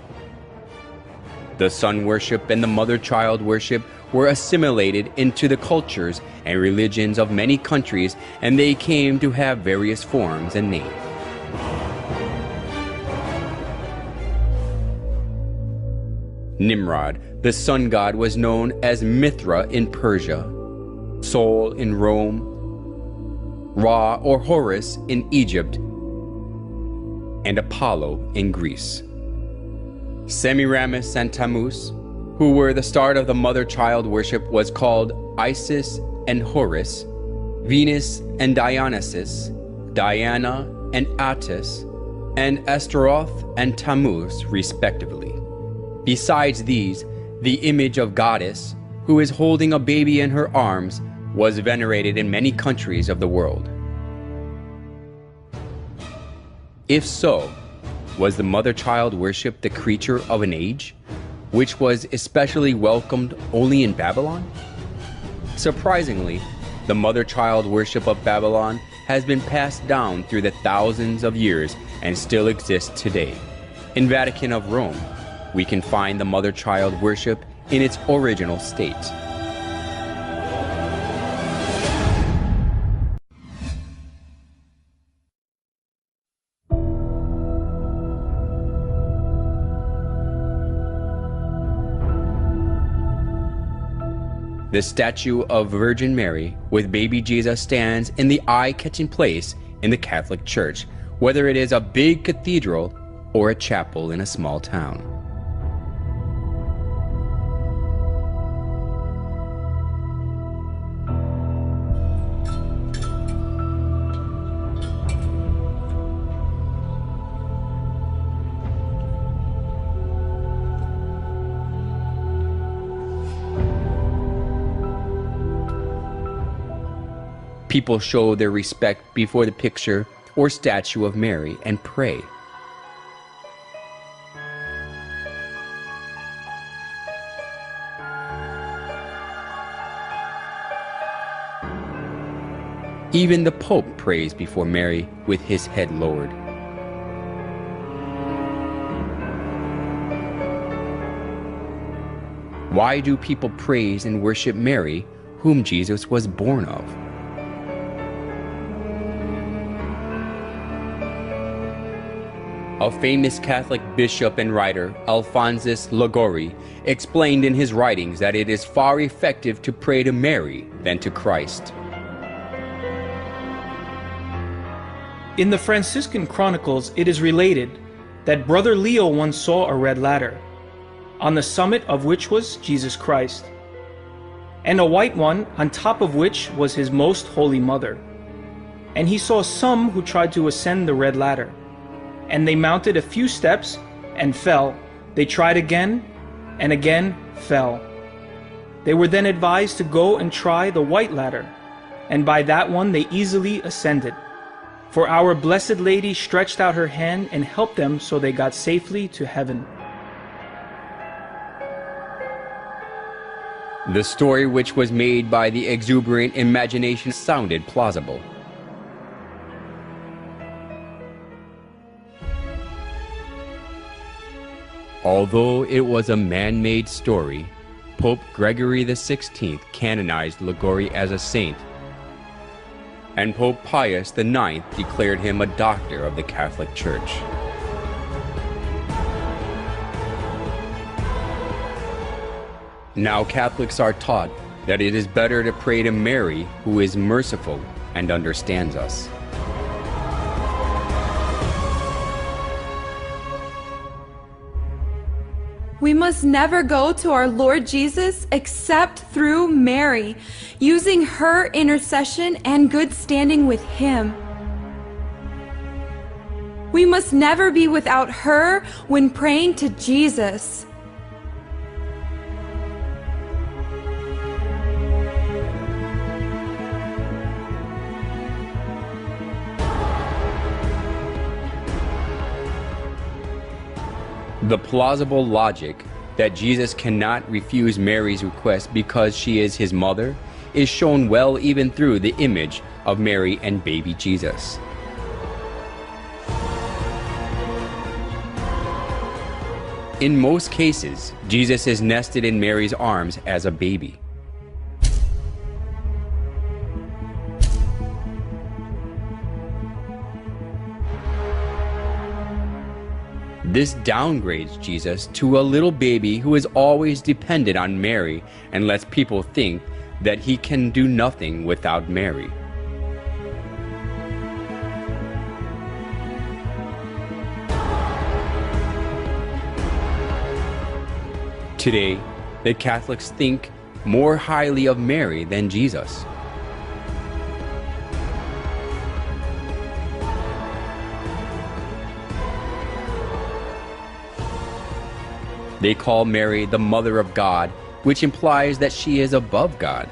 The sun worship and the mother-child worship were assimilated into the cultures and religions of many countries, and they came to have various forms and names. Nimrod, the sun god, was known as Mithra in Persia, Sol in Rome, Ra or Horus in Egypt, and Apollo in Greece. Semiramis and Tammuz, who were the start of the mother-child worship, was called Isis and Horus, Venus and Dionysus, Diana and Attis, and Astaroth and Tammuz, respectively. Besides these, the image of goddess, who is holding a baby in her arms, was venerated in many countries of the world. If so, was the mother-child worship the creature of an age, which was especially welcomed only in Babylon? Surprisingly, the mother-child worship of Babylon has been passed down through the thousands of years and still exists today. In Vatican of Rome, we can find the mother-child worship in its original state. The statue of Virgin Mary with baby Jesus stands in the eye-catching place in the Catholic Church, whether it is a big cathedral or a chapel in a small town. People show their respect before the picture or statue of Mary and pray. Even the Pope prays before Mary with his head lowered. Why do people praise and worship Mary, whom Jesus was born of? A famous Catholic bishop and writer, Alphonsus Liguori, explained in his writings that it is far effective to pray to Mary than to Christ. In the Franciscan Chronicles, it is related that Brother Leo once saw a red ladder, on the summit of which was Jesus Christ, and a white one on top of which was his most holy mother. And he saw some who tried to ascend the red ladder, and they mounted a few steps and fell. They tried again and again fell. They were then advised to go and try the white ladder, and by that one they easily ascended. For our Blessed Lady stretched out her hand and helped them, so they got safely to heaven. The story, which was made by the exuberant imagination, sounded plausible. Although it was a man-made story, Pope Gregory XVI canonized Liguori as a saint, and Pope Pius IX declared him a doctor of the Catholic Church. Now Catholics are taught that it is better to pray to Mary, who is merciful and understands us. We must never go to our Lord Jesus except through Mary, using her intercession and good standing with Him. We must never be without her when praying to Jesus. The plausible logic that Jesus cannot refuse Mary's request because she is his mother is shown well even through the image of Mary and baby Jesus. In most cases, Jesus is nested in Mary's arms as a baby. This downgrades Jesus to a little baby who is always dependent on Mary and lets people think that he can do nothing without Mary. Today, the Catholics think more highly of Mary than Jesus. They call Mary the Mother of God, which implies that she is above God.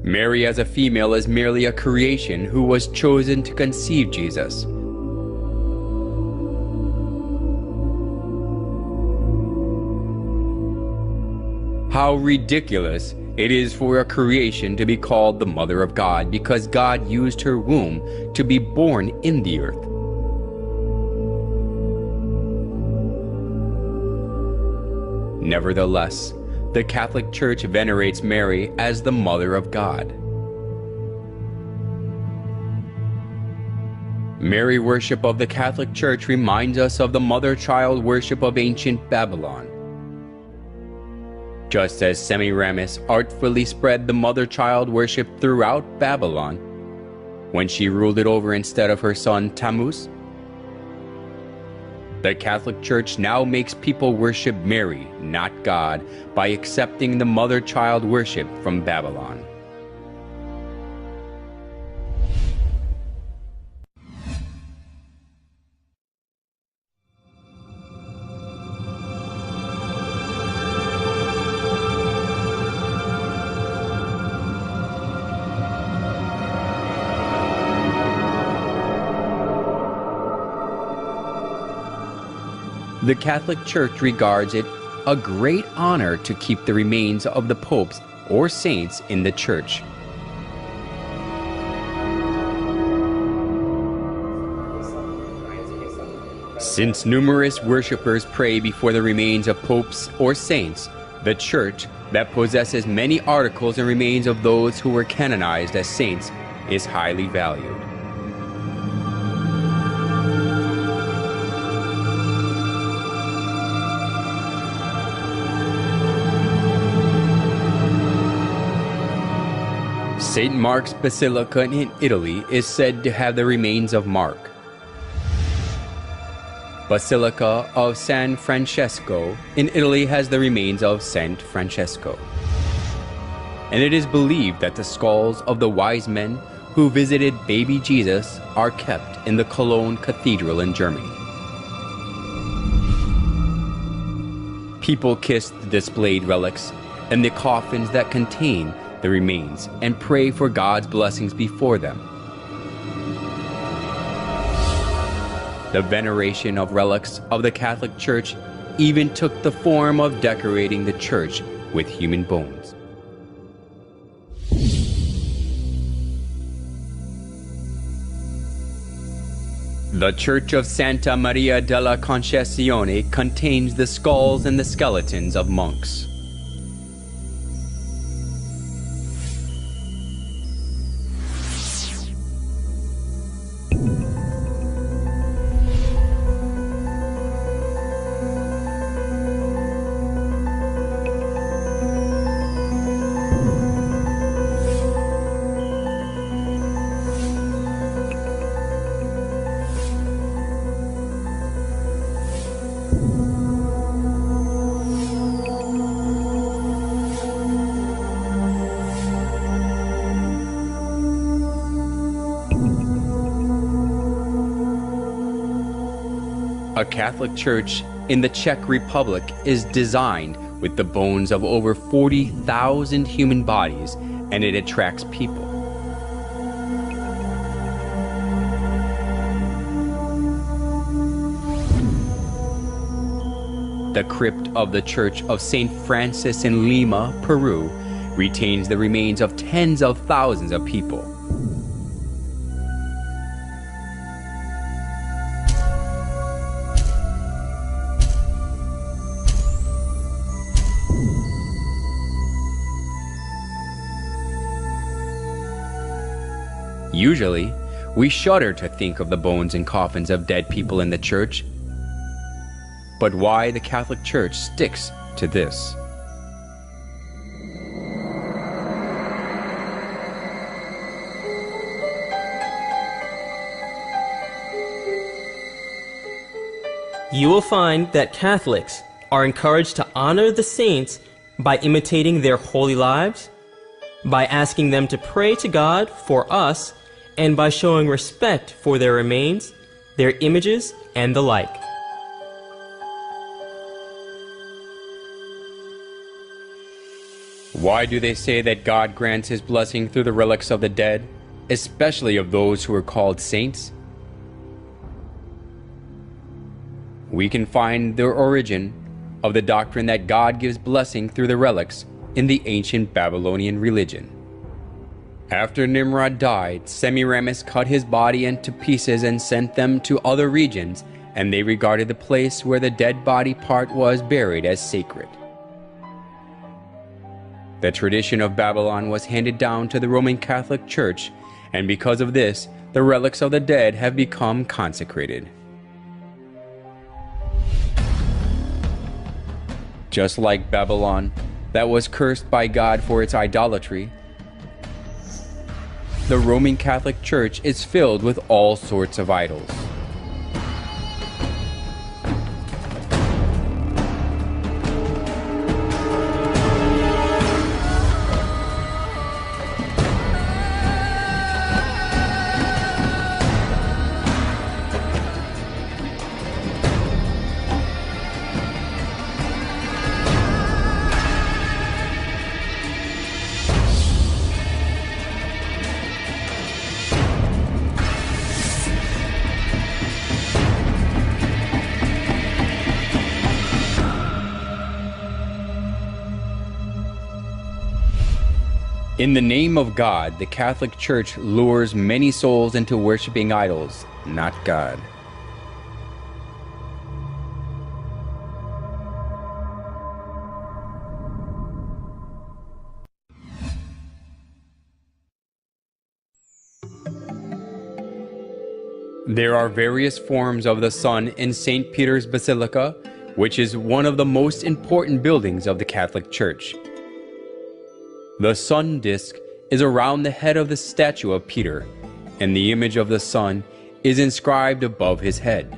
Mary as a female is merely a creation who was chosen to conceive Jesus. How ridiculous it is for a creation to be called the Mother of God because God used her womb to be born in the earth. Nevertheless, the Catholic Church venerates Mary as the Mother of God. Mary worship of the Catholic Church reminds us of the mother-child worship of ancient Babylon. Just as Semiramis artfully spread the mother-child worship throughout Babylon when she ruled it over instead of her son Tammuz, the Catholic Church now makes people worship Mary, not God, by accepting the mother-child worship from Babylon. The Catholic Church regards it a great honor to keep the remains of the popes or saints in the church. Since numerous worshippers pray before the remains of popes or saints, the church, that possesses many articles and remains of those who were canonized as saints, is highly valued. St. Mark's Basilica in Italy is said to have the remains of Mark. Basilica of San Francesco in Italy has the remains of Saint Francesco. And it is believed that the skulls of the wise men who visited baby Jesus are kept in the Cologne Cathedral in Germany. People kiss the displayed relics and the coffins that contain the remains and pray for God's blessings before them. The veneration of relics of the Catholic Church even took the form of decorating the church with human bones. The Church of Santa Maria della Concessione contains the skulls and the skeletons of monks. A Catholic church in the Czech Republic is designed with the bones of over 40,000 human bodies, and it attracts people. The crypt of the Church of St. Francis in Lima, Peru, retains the remains of tens of thousands of people. Usually, we shudder to think of the bones and coffins of dead people in the church. But why the Catholic Church sticks to this? You will find that Catholics are encouraged to honor the saints by imitating their holy lives, by asking them to pray to God for us, and by showing respect for their remains, their images, and the like. Why do they say that God grants His blessing through the relics of the dead, especially of those who are called saints? We can find the origin of the doctrine that God gives blessing through the relics in the ancient Babylonian religion. After Nimrod died, Semiramis cut his body into pieces and sent them to other regions, and they regarded the place where the dead body part was buried as sacred. The tradition of Babylon was handed down to the Roman Catholic Church, and because of this, the relics of the dead have become consecrated. Just like Babylon, that was cursed by God for its idolatry, the Roman Catholic Church is filled with all sorts of idols. In the name of God, the Catholic Church lures many souls into worshiping idols, not God. There are various forms of the sun in St. Peter's Basilica, which is one of the most important buildings of the Catholic Church. The sun disk is around the head of the statue of Peter, and the image of the sun is inscribed above his head.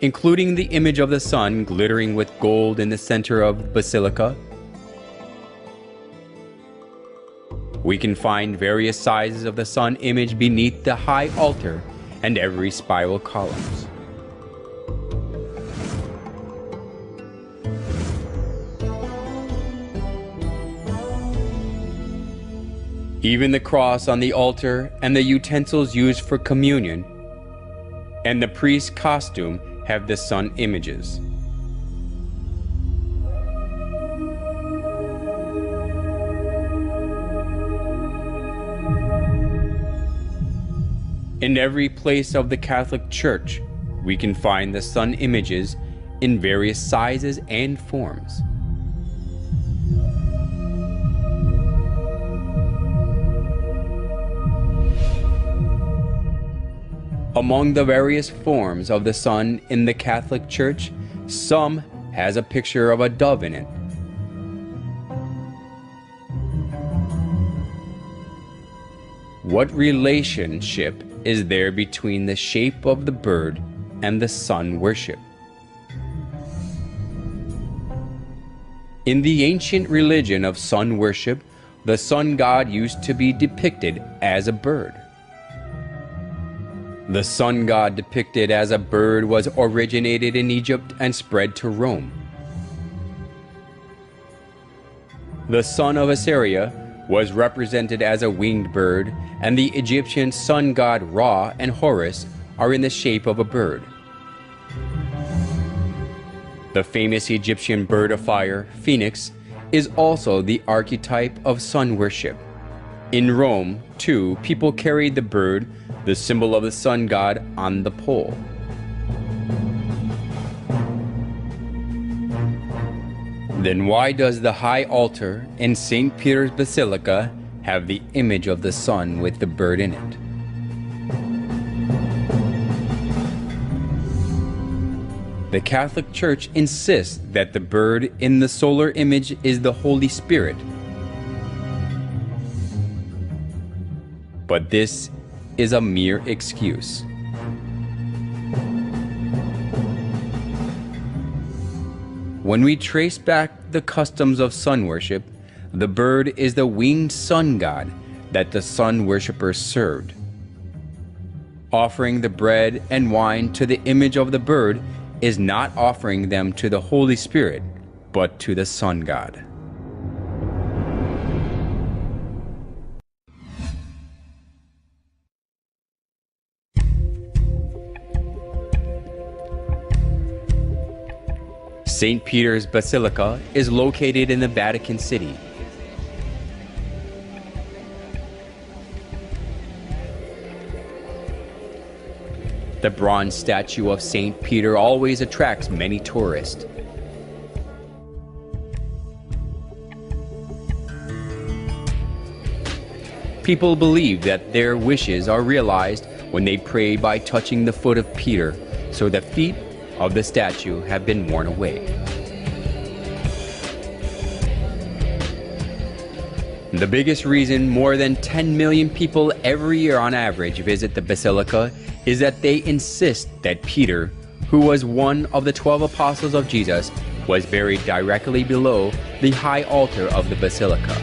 Including the image of the sun glittering with gold in the center of the basilica, we can find various sizes of the sun image beneath the high altar and every spiral columns. Even the cross on the altar and the utensils used for communion and the priest's costume have the sun images. In every place of the Catholic Church, we can find the sun images in various sizes and forms. Among the various forms of the sun in the Catholic Church, some has a picture of a dove in it. What relationship is there between the shape of the bird and the sun worship? In the ancient religion of sun worship, the sun god used to be depicted as a bird. The sun god depicted as a bird was originated in Egypt and spread to Rome. The sun of Assyria was represented as a winged bird, and the Egyptian sun god Ra and Horus are in the shape of a bird. The famous Egyptian bird of fire, Phoenix, is also the archetype of sun worship. In Rome, too, people carried the bird, the symbol of the sun god, on the pole. Then why does the high altar in St. Peter's Basilica have the image of the sun with the bird in it? The Catholic Church insists that the bird in the solar image is the Holy Spirit. But this is a mere excuse. When we trace back the customs of sun worship, the bird is the winged sun god that the sun worshippers served. Offering the bread and wine to the image of the bird is not offering them to the Holy Spirit, but to the sun god. St. Peter's Basilica is located in the Vatican City. The bronze statue of St. Peter always attracts many tourists. People believe that their wishes are realized when they pray by touching the foot of Peter, so the feet of the statue have been worn away. The biggest reason more than 10 million people every year on average visit the Basilica is that they insist that Peter, who was one of the 12 apostles of Jesus, was buried directly below the high altar of the Basilica.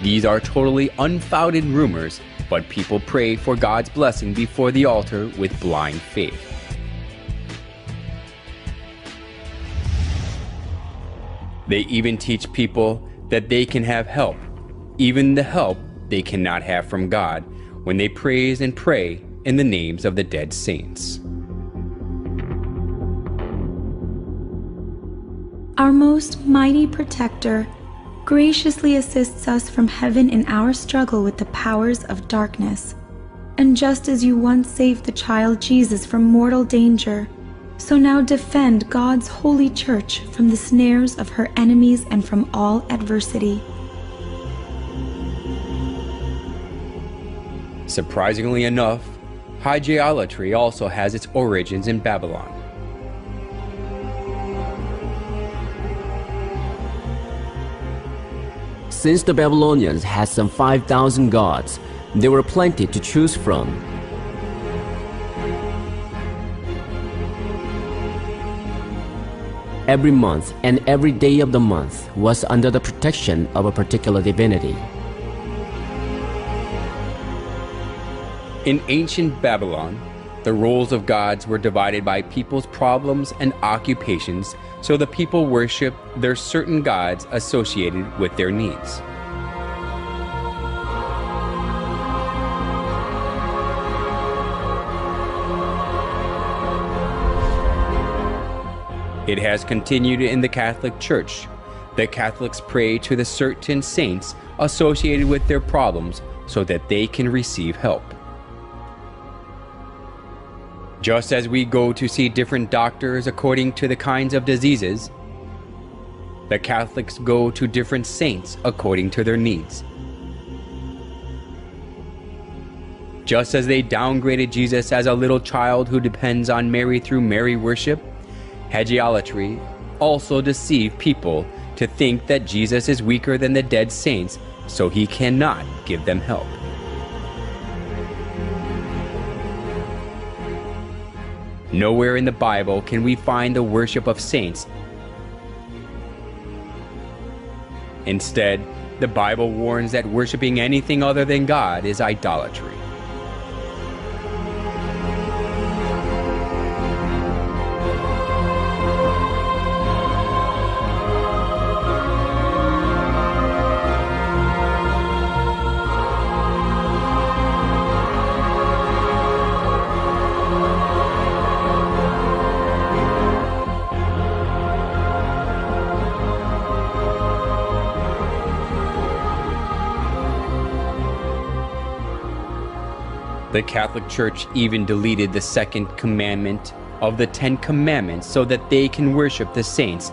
These are totally unfounded rumors, but people pray for God's blessing before the altar with blind faith. They even teach people that they can have help, even the help they cannot have from God, when they praise and pray in the names of the dead saints. Our most mighty protector graciously assists us from heaven in our struggle with the powers of darkness. And just as you once saved the child Jesus from mortal danger, so now defend God's holy church from the snares of her enemies and from all adversity. Surprisingly enough, hygielatry also has its origins in Babylon. Since the Babylonians had some 5,000 gods, there were plenty to choose from. Every month and every day of the month was under the protection of a particular divinity. In ancient Babylon, the roles of gods were divided by people's problems and occupations, so the people worshiped their certain gods associated with their needs. It has continued in the Catholic Church. The Catholics pray to the certain saints associated with their problems so that they can receive help. Just as we go to see different doctors according to the kinds of diseases, the Catholics go to different saints according to their needs. Just as they downgraded Jesus as a little child who depends on Mary through Mary worship, hygielatry also deceived people to think that Jesus is weaker than the dead saints, so he cannot give them help. Nowhere in the Bible can we find the worship of saints. Instead, the Bible warns that worshiping anything other than God is idolatry. The Catholic Church even deleted the second commandment of the 10 Commandments so that they can worship the saints.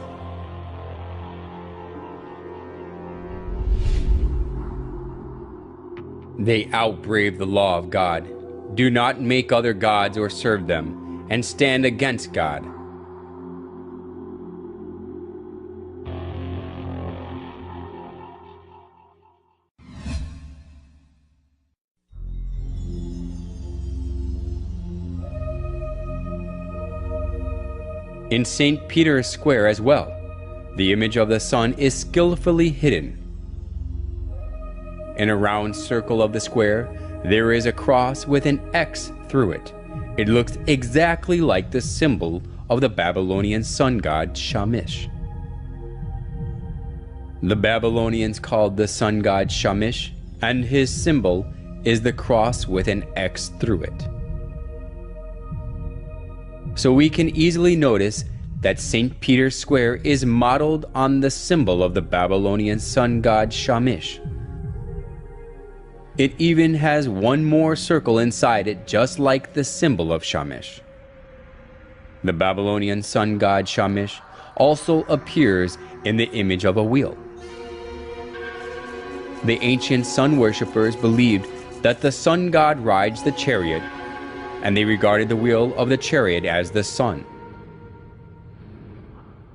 They outbrave the law of God. Do not make other gods or serve them, and stand against God. In St. Peter's Square as well, the image of the sun is skillfully hidden. In a round circle of the square, there is a cross with an X through it. It looks exactly like the symbol of the Babylonian sun god Shamash. The Babylonians called the sun god Shamash, and his symbol is the cross with an X through it. So we can easily notice that St. Peter's Square is modeled on the symbol of the Babylonian sun god Shamash. It even has one more circle inside it, just like the symbol of Shamash. The Babylonian sun god Shamash also appears in the image of a wheel. The ancient sun worshippers believed that the sun god rides the chariot, and they regarded the wheel of the chariot as the sun.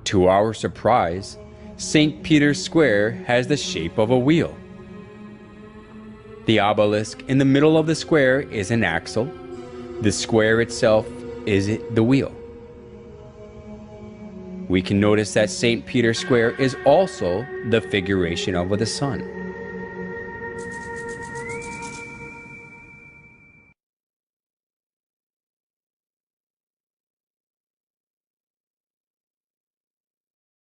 To our surprise, St. Peter's Square has the shape of a wheel. The obelisk in the middle of the square is an axle. The square itself is the wheel. We can notice that St. Peter's Square is also the figuration of the sun.